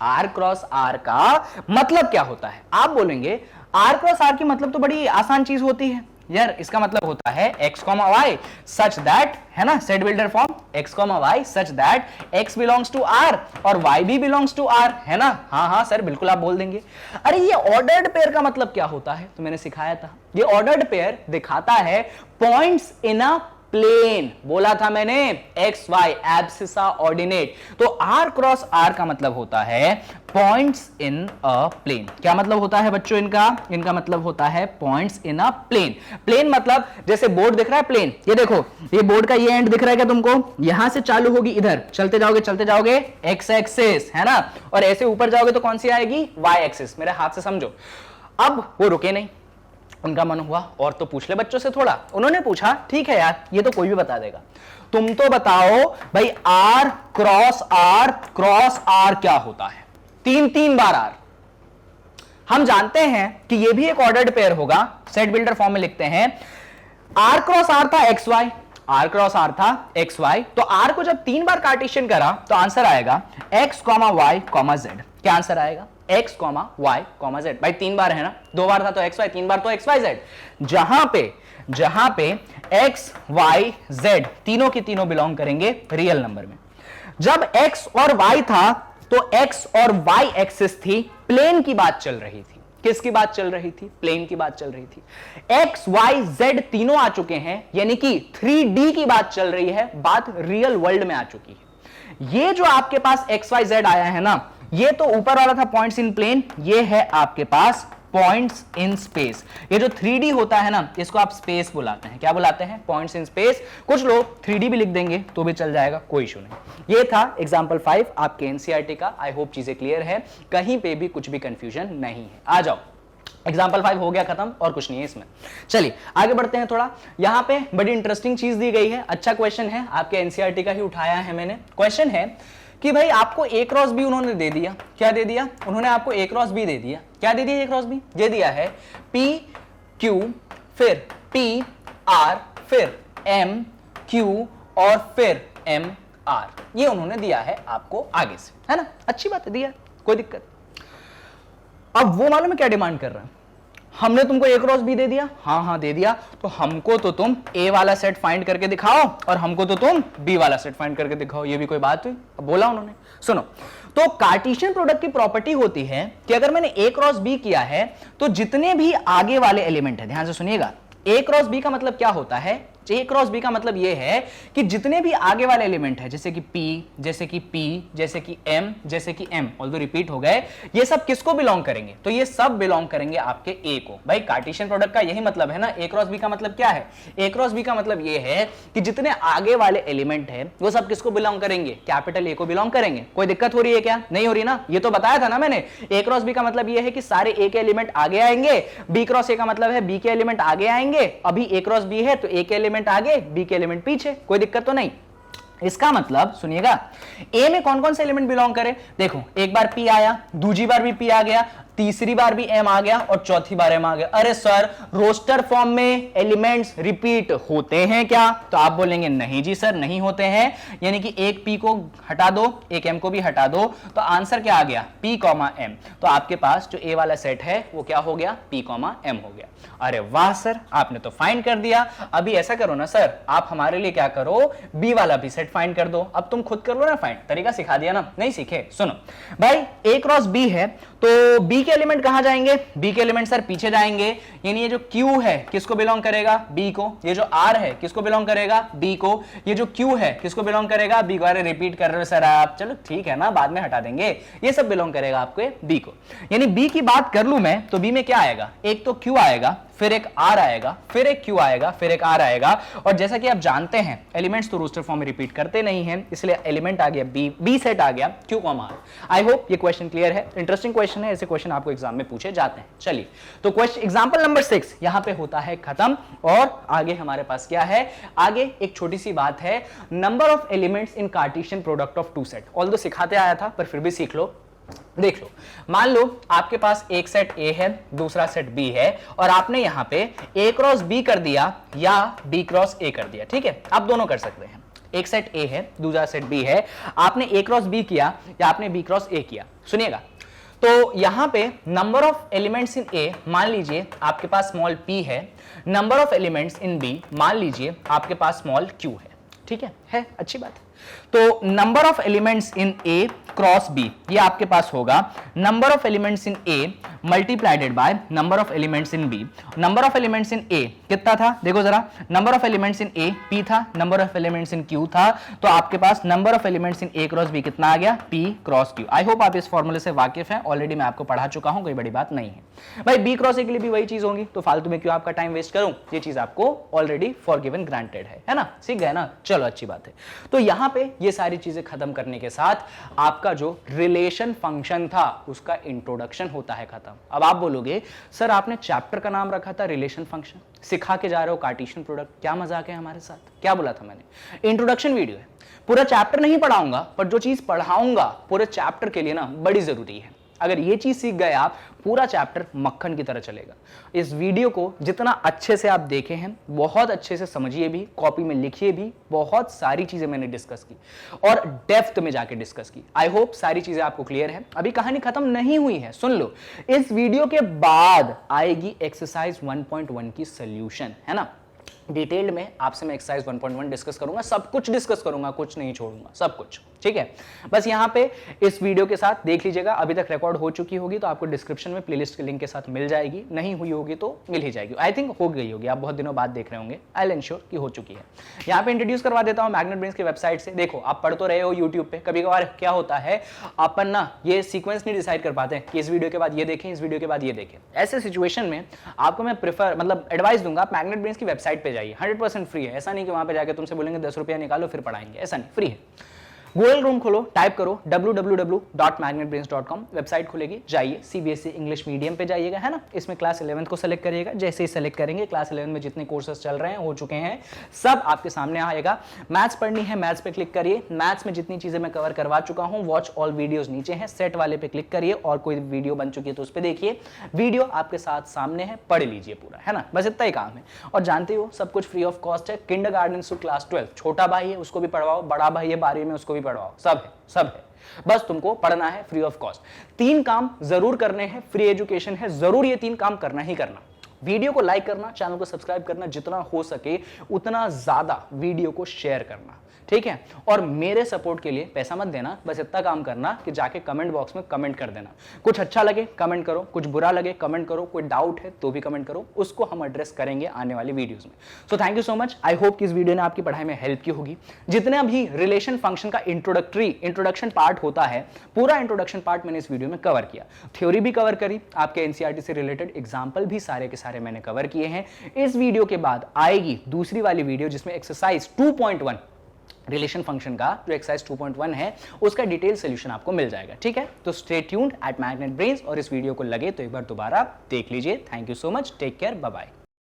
आर क्रॉस आर का मतलब क्या होता है? आप बोलेंगे आर क्रॉस आर की मतलब तो बड़ी आसान चीज होती है यार, इसका मतलब होता है x, y सच दैट, है ना, set builder form, x, y such that x belongs to r और y भी बिलोंग्स टू r, है ना? हाँ सर, बिल्कुल आप बोल देंगे। अरे ये ऑर्डर्ड पेयर का मतलब क्या होता है? तो मैंने सिखाया था, ये ऑर्डर्ड पेयर दिखाता है पॉइंट्स इन अ प्लेन। बोला था मैंने, एक्स वाई एब्सिसा ऑर्डिनेट। तो आर क्रॉस आर का मतलब होता है पॉइंट्स इन अ प्लेन। क्या मतलब होता है बच्चों इनका मतलब होता है points in a plane. Plane मतलब जैसे बोर्ड दिख रहा है प्लेन, ये देखो, ये बोर्ड का ये एंड दिख रहा है क्या तुमको? यहां से चालू होगी, इधर चलते जाओगे एक्स एक्सिस, है ना? और ऐसे ऊपर जाओगे तो कौन सी आएगी? Y axis. मेरे हाथ से समझो। अब वो रुके नहीं, उनका मन हुआ और तो पूछ ले बच्चों से थोड़ा। उन्होंने पूछा, ठीक है यार, ये तो कोई भी बता देगा, तुम तो बताओ भाई आर क्रॉस आर क्या होता है? 3 बार आर। हम जानते हैं कि ये भी एक ऑर्डर्ड पेयर होगा, सेट बिल्डर फॉर्म में लिखते हैं। आर क्रॉस आर था X Y, R cross R था एक्स वाई, तो आर को जब 3 बार कार्टेशियन करा तो आंसर आएगा x, y, z। क्या आंसर आएगा? x, y, z। भाई 3 बार है ना, 2 बार था तो x y, 3 बार तो x y z। जहां पे x y z तीनों के तीनों बिलोंग करेंगे रियल नंबर में। जब x और y था तो x और y एक्सिस थी, प्लेन की बात चल रही थी। किसकी बात चल रही थी? प्लेन की बात चल रही थी। x, y, z तीनों आ चुके हैं, यानी कि 3D की बात चल रही है, बात रियल वर्ल्ड में आ चुकी है। ये जो आपके पास x, y, z आया है ना, ये तो ऊपर वाला था पॉइंट्स इन प्लेन, ये है आपके पास पॉइंट्स इन स्पेस। ये जो 3D होता है ना, इसको आप स्पेस बुलाते हैं। क्या बुलाते हैं? Points in space. कुछ लोग 3D भी लिख देंगे तो भी चल जाएगा, कोई इशू नहीं। ये था एग्जांपल 5 आपके एनसीईआरटी का। आई होप चीजें क्लियर है, कहीं पे भी कुछ भी कंफ्यूजन नहीं है। आ जाओ, एग्जाम्पल 5 हो गया खत्म, और कुछ नहीं है इसमें। चलिए आगे बढ़ते हैं थोड़ा। यहां पे बड़ी इंटरेस्टिंग चीज दी गई है, अच्छा क्वेश्चन है, आपके एनसीईआरटी का ही उठाया है मैंने। क्वेश्चन है कि भाई आपको a क्रॉस बी उन्होंने दे दिया। क्या दे दिया? उन्होंने आपको a क्रॉस बी दे दिया। क्या दे दिया? a क्रॉस बी ये दिया है p q फिर p r फिर एम क्यू और फिर एम आर, ये उन्होंने दिया है आपको आगे से, है ना, अच्छी बात है, दिया, कोई दिक्कत। अब वो मालूम है क्या डिमांड कर रहे हैं, हमने तुमको ए क्रॉस बी दे दिया, हाँ दे दिया, तो हमको तो तुम ए वाला सेट फाइंड करके दिखाओ और हमको तो तुम बी वाला सेट फाइंड करके दिखाओ, ये भी कोई बात हुई? अब बोला उन्होंने, सुनो, तो कार्टेशियन प्रोडक्ट की प्रॉपर्टी होती है कि अगर मैंने ए क्रॉस बी किया है तो जितने भी आगे वाले एलिमेंट है, ध्यान से सुनिएगा, ए क्रॉस बी का मतलब क्या होता है, ए क्रॉस बी का मतलब यह है कि जितने भी आगे वाले एलिमेंट है, जैसे कि P, जैसे कि P, जैसे कि M, जैसे कि M, ऑल्दो रिपीट हो गए, ये सब किसको बिलोंग करेंगे? तो ये सब बिलोंग करेंगे आपके A को। भाई कार्टेशियन प्रोडक्ट का यही मतलब है ना, ए क्रॉस बी का मतलब क्या है? ए क्रॉस बी का मतलब ये है कि जितने आगे वाले एलिमेंट है वो सब किसको बिलोंग करेंगे? कैपिटल ए को बिलोंग करेंगे। कोई दिक्कत हो रही है क्या? नहीं हो रही ना, ये तो बताया था ना मैंने। ए क्रॉस बी का मतलब ये है कि सारे ए के एलिमेंट आगे आएंगे, बी क्रॉस ए का मतलब है बी के एलिमेंट आगे आएंगे, अभी ए क्रॉस बी है तो ए के एलिमेंट आगे, बी के एलिमेंट पीछे, कोई दिक्कत तो नहीं। इसका मतलब सुनिएगा, ए में कौन कौन से एलिमेंट बिलोंग करे? देखो, एक बार पी आया, दूसरी बार भी पी आ गया, तीसरी बार भी एम आ गया और चौथी बार एम आ गया। अरे सर, रोस्टर फॉर्म में एलिमेंट्स रिपीट होते हैं क्या? तो आप बोलेंगे नहीं जी सर, नहीं होते हैं, यानी कि एक पी को हटा दो, एक एम को भी हटा दो, तो आंसर क्या आ गया? P comma M. तो आपके पास जो ए वाला सेट है वो क्या हो गया? पी कॉमा एम हो गया। अरे वाह सर, आपने तो फाइंड कर दिया। अभी ऐसा करो ना सर, आप हमारे लिए क्या करो, बी वाला भी सेट फाइंड कर दो। अब तुम खुद कर लो ना फाइंड, तरीका सिखा दिया ना, नहीं सीखे? सुनो भाई, ए क्रॉस बी है तो बी के एलिमेंट कहां जाएंगे? बी के एलिमेंट सर पीछे जाएंगे, यानी ये जो क्यू है किसको बिलोंग करेगा? बी को। ये जो आर है किसको बिलोंग करेगा? बी को। ये जो क्यू है किसको बिलोंग करेगा? बी को। अरे रिपीट कर रहे हो सर आप, चलो ठीक है ना, बाद में हटा देंगे, ये सब बिलोंग करेगा आपके बी को। यानी बी की बात कर लूं मैं तो बी में क्या आएगा? एक तो क्यू आएगा, फिर एक आर आएगा, फिर एक क्यू आएगा, फिर एक आर आएगा। और जैसा कि आप जानते हैं एलिमेंट्स तो रोस्टर फॉर्म में रिपीट करते नहीं हैं, इसलिए एलिमेंट आ गया बी, बी सेट आ गया Q comma R. I hope ये क्वेश्चन क्लियर है, इंटरेस्टिंग क्वेश्चन है, ऐसे क्वेश्चन आपको एग्जाम में पूछे जाते हैं। चलिए, तो क्वेश्चन एग्जांपल नंबर 6 यहां पे होता है खत्म। और आगे हमारे पास क्या है? आगे एक छोटी सी बात है, number of elements in Cartesian product of two set. Although सिखाते आया था पर फिर भी सीख लो। देख लो, मान लो आपके पास एक सेट ए है, दूसरा सेट बी है, और आपने यहां पे ए क्रॉस बी कर दिया या बी क्रॉस ए कर दिया, ठीक है? आप दोनों कर सकते हैं। एक सेट ए है, दूसरा सेट बी है, आपने ए क्रॉस बी किया या आपने बी क्रॉस ए किया। सुनिएगा, तो यहां पे number of elements in A, मान लीजिए आपके पास स्मॉल p है, number of elements in B, मान लीजिए आपके पास स्मॉल q है, ठीक है अच्छी बात है। तो number of elements in A cross B, ये आपके पास होगा number of elements in A multiplied by number of elements in B. Number of elements in A कितना था? देखो जरा, number of elements in A P था, number of elements in Q था, तो आपके पास number of elements in A cross B कितना आ गया? P cross Q. I hope आप इस फॉर्मूले से वाकिफ हैं, ऑलरेडी मैं आपको पढ़ा चुका हूं, कोई बड़ी बात नहीं है। भाई बी क्रॉस ए के लिए भी वही चीज होगी, तो फालतू में क्यों आपका टाइम वेस्ट करूं? ये चीज आपको ऑलरेडी फॉरगिवन ग्रांटेड है ना, सीख गए ना? चलो अच्छी बात है। तो यहां पे ये सारी चीजें खत्म करने के साथ आपका जो रिलेशन फंक्शन था उसका इंट्रोडक्शन होता है खत्म। अब आप बोलोगे सर आपने चैप्टर का नाम रखा था रिलेशन फंक्शन, सिखा के जा रहे हो कार्टेशियन प्रोडक्ट, क्या मजाक है हमारे साथ? क्या बोला था मैंने? इंट्रोडक्शन वीडियो है, पूरा चैप्टर नहीं पढ़ाऊंगा, पर जो चीज पढ़ाऊंगा पूरे चैप्टर के लिए ना बड़ी जरूरी है। अगर ये चीज सीख गए आप, पूरा चैप्टर मक्खन की तरह चलेगा। इस वीडियो को जितना अच्छे से आप देखे हैं, बहुत अच्छे से समझिए भी, कॉपी में लिखिए भी, बहुत सारी चीजें मैंने डिस्कस की और डेप्थ में जाके डिस्कस की। आई होप सारी चीजें आपको क्लियर है। अभी कहानी खत्म नहीं हुई है, सुन लो, इस वीडियो के बाद आएगी एक्सरसाइज 1.1 की सोल्यूशन, है ना? डिटेल्ड में आपसे मैं एक्सरसाइज 1.1 डिस्कस करूंगा, सब कुछ डिस्कस करूंगा, कुछ नहीं छोड़ूंगा, सब कुछ, ठीक है? बस यहां पे इस वीडियो के साथ देख लीजिएगा, अभी तक रिकॉर्ड हो चुकी होगी तो आपको डिस्क्रिप्शन में प्लेलिस्ट के लिंक के साथ मिल जाएगी, नहीं हुई होगी तो मिल ही जाएगी। आई थिंक हो गई होगी, आप बहुत दिनों बाद देख रहे होंगे, आई विल एंश्योर कि हो चुकी है। यहाँ पे इंट्रोड्यूस करवा देता हूँ मैग्नेट ब्रेन्स की वेबसाइट से। देखो, आप पढ़ तो रहे हो यूट्यूब पे, कभी कभार क्या होता है अपन ना ये सीक्वेंस नहीं डिसाइड कर पाते कि इस वीडियो के बाद ये देखें, इस वीडियो के बाद ये देखें। ऐसे सिचुएशन में आपको मैं प्रेफर मतलब एडवाइस दूंगा, आप मैग्नेट ब्रेन्स की वेबसाइट पे जाइए, 100% फ्री है। ऐसा नहीं कि वहां पे जाके तुमसे बोलेंगे 10 रुपया निकालो फिर पढ़ाएंगे, ऐसा नहीं, फ्री है। गूगल रूम खोलो, टाइप करो www.magnetbrains.com, वेबसाइट खुलेगी, जाइए सीबीएसई इंग्लिश मीडियम पे जाइएगा, है ना। इसमें क्लास 11 को सेलेक्ट करिएगा, जैसे ही सेलेक्ट करेंगे क्लास 11 में जितने कोर्सेज चल रहे हैं, हो चुके हैं, सब आपके सामने आएगा। मैथ्स पढ़नी है, मैथ्स पे क्लिक करिए, मैथ्स में जितनी चीजें मैं कवर करवा चुका हूं, वॉच ऑल वीडियोस नीचे हैं, सेट वाले पे क्लिक करिए, और कोई वीडियो बन चुकी है तो उस पे देखिए, वीडियो आपके साथ सामने है, पढ़ लीजिए पूरा, है ना। बस इतना ही काम है, और जानते हो सब कुछ फ्री ऑफ कॉस्ट है। किंडरगार्टन से क्लास 12, छोटा भाई है उसको भी पढ़वाओ, बड़ा भाई है 12वीं में उसको भी पढ़वाओ, सब है, सब है। बस तुमको पढ़ना है फ्री ऑफ कॉस्ट। 3 काम जरूर करने हैं, फ्री एजुकेशन है, जरूर ये 3 काम करना ही करना। वीडियो को लाइक करना, चैनल को सब्सक्राइब करना, जितना हो सके उतना ज्यादा वीडियो को शेयर करना, ठीक है। और मेरे सपोर्ट के लिए पैसा मत देना, बस इतना काम करना कि जाके कमेंट बॉक्स में कमेंट कर देना। कुछ अच्छा लगे कमेंट करो, कुछ बुरा लगे कमेंट करो, कोई डाउट है तो भी कमेंट करो, उसको हम एड्रेस करेंगे आने वाली वीडियोस में। So thank you so much. I hope कि इस वीडियो ने आपकी पढ़ाई में हेल्प की होगी। जितने भी रिलेशन फंक्शन का इंट्रोडक्शन पार्ट होता है, पूरा इंट्रोडक्शन पार्ट मैंने इस वीडियो में कवर किया, थ्योरी भी कवर करी, आपके एनसीईआरटी से रिलेटेड एग्जाम्पल भी सारे के सारे मैंने कवर किए हैं। इस वीडियो के बाद आएगी दूसरी वाली वीडियो जिसमें एक्सरसाइज 2.1 रिलेशन फंक्शन का, जो एक्सरसाइज 2.1 है, उसका डिटेल सोल्यूशन आपको मिल जाएगा, ठीक है। तो stay tuned at Magnet Brains, और इस वीडियो को लगे तो एक बार दोबारा देख लीजिए। Thank you so much, take care, bye bye.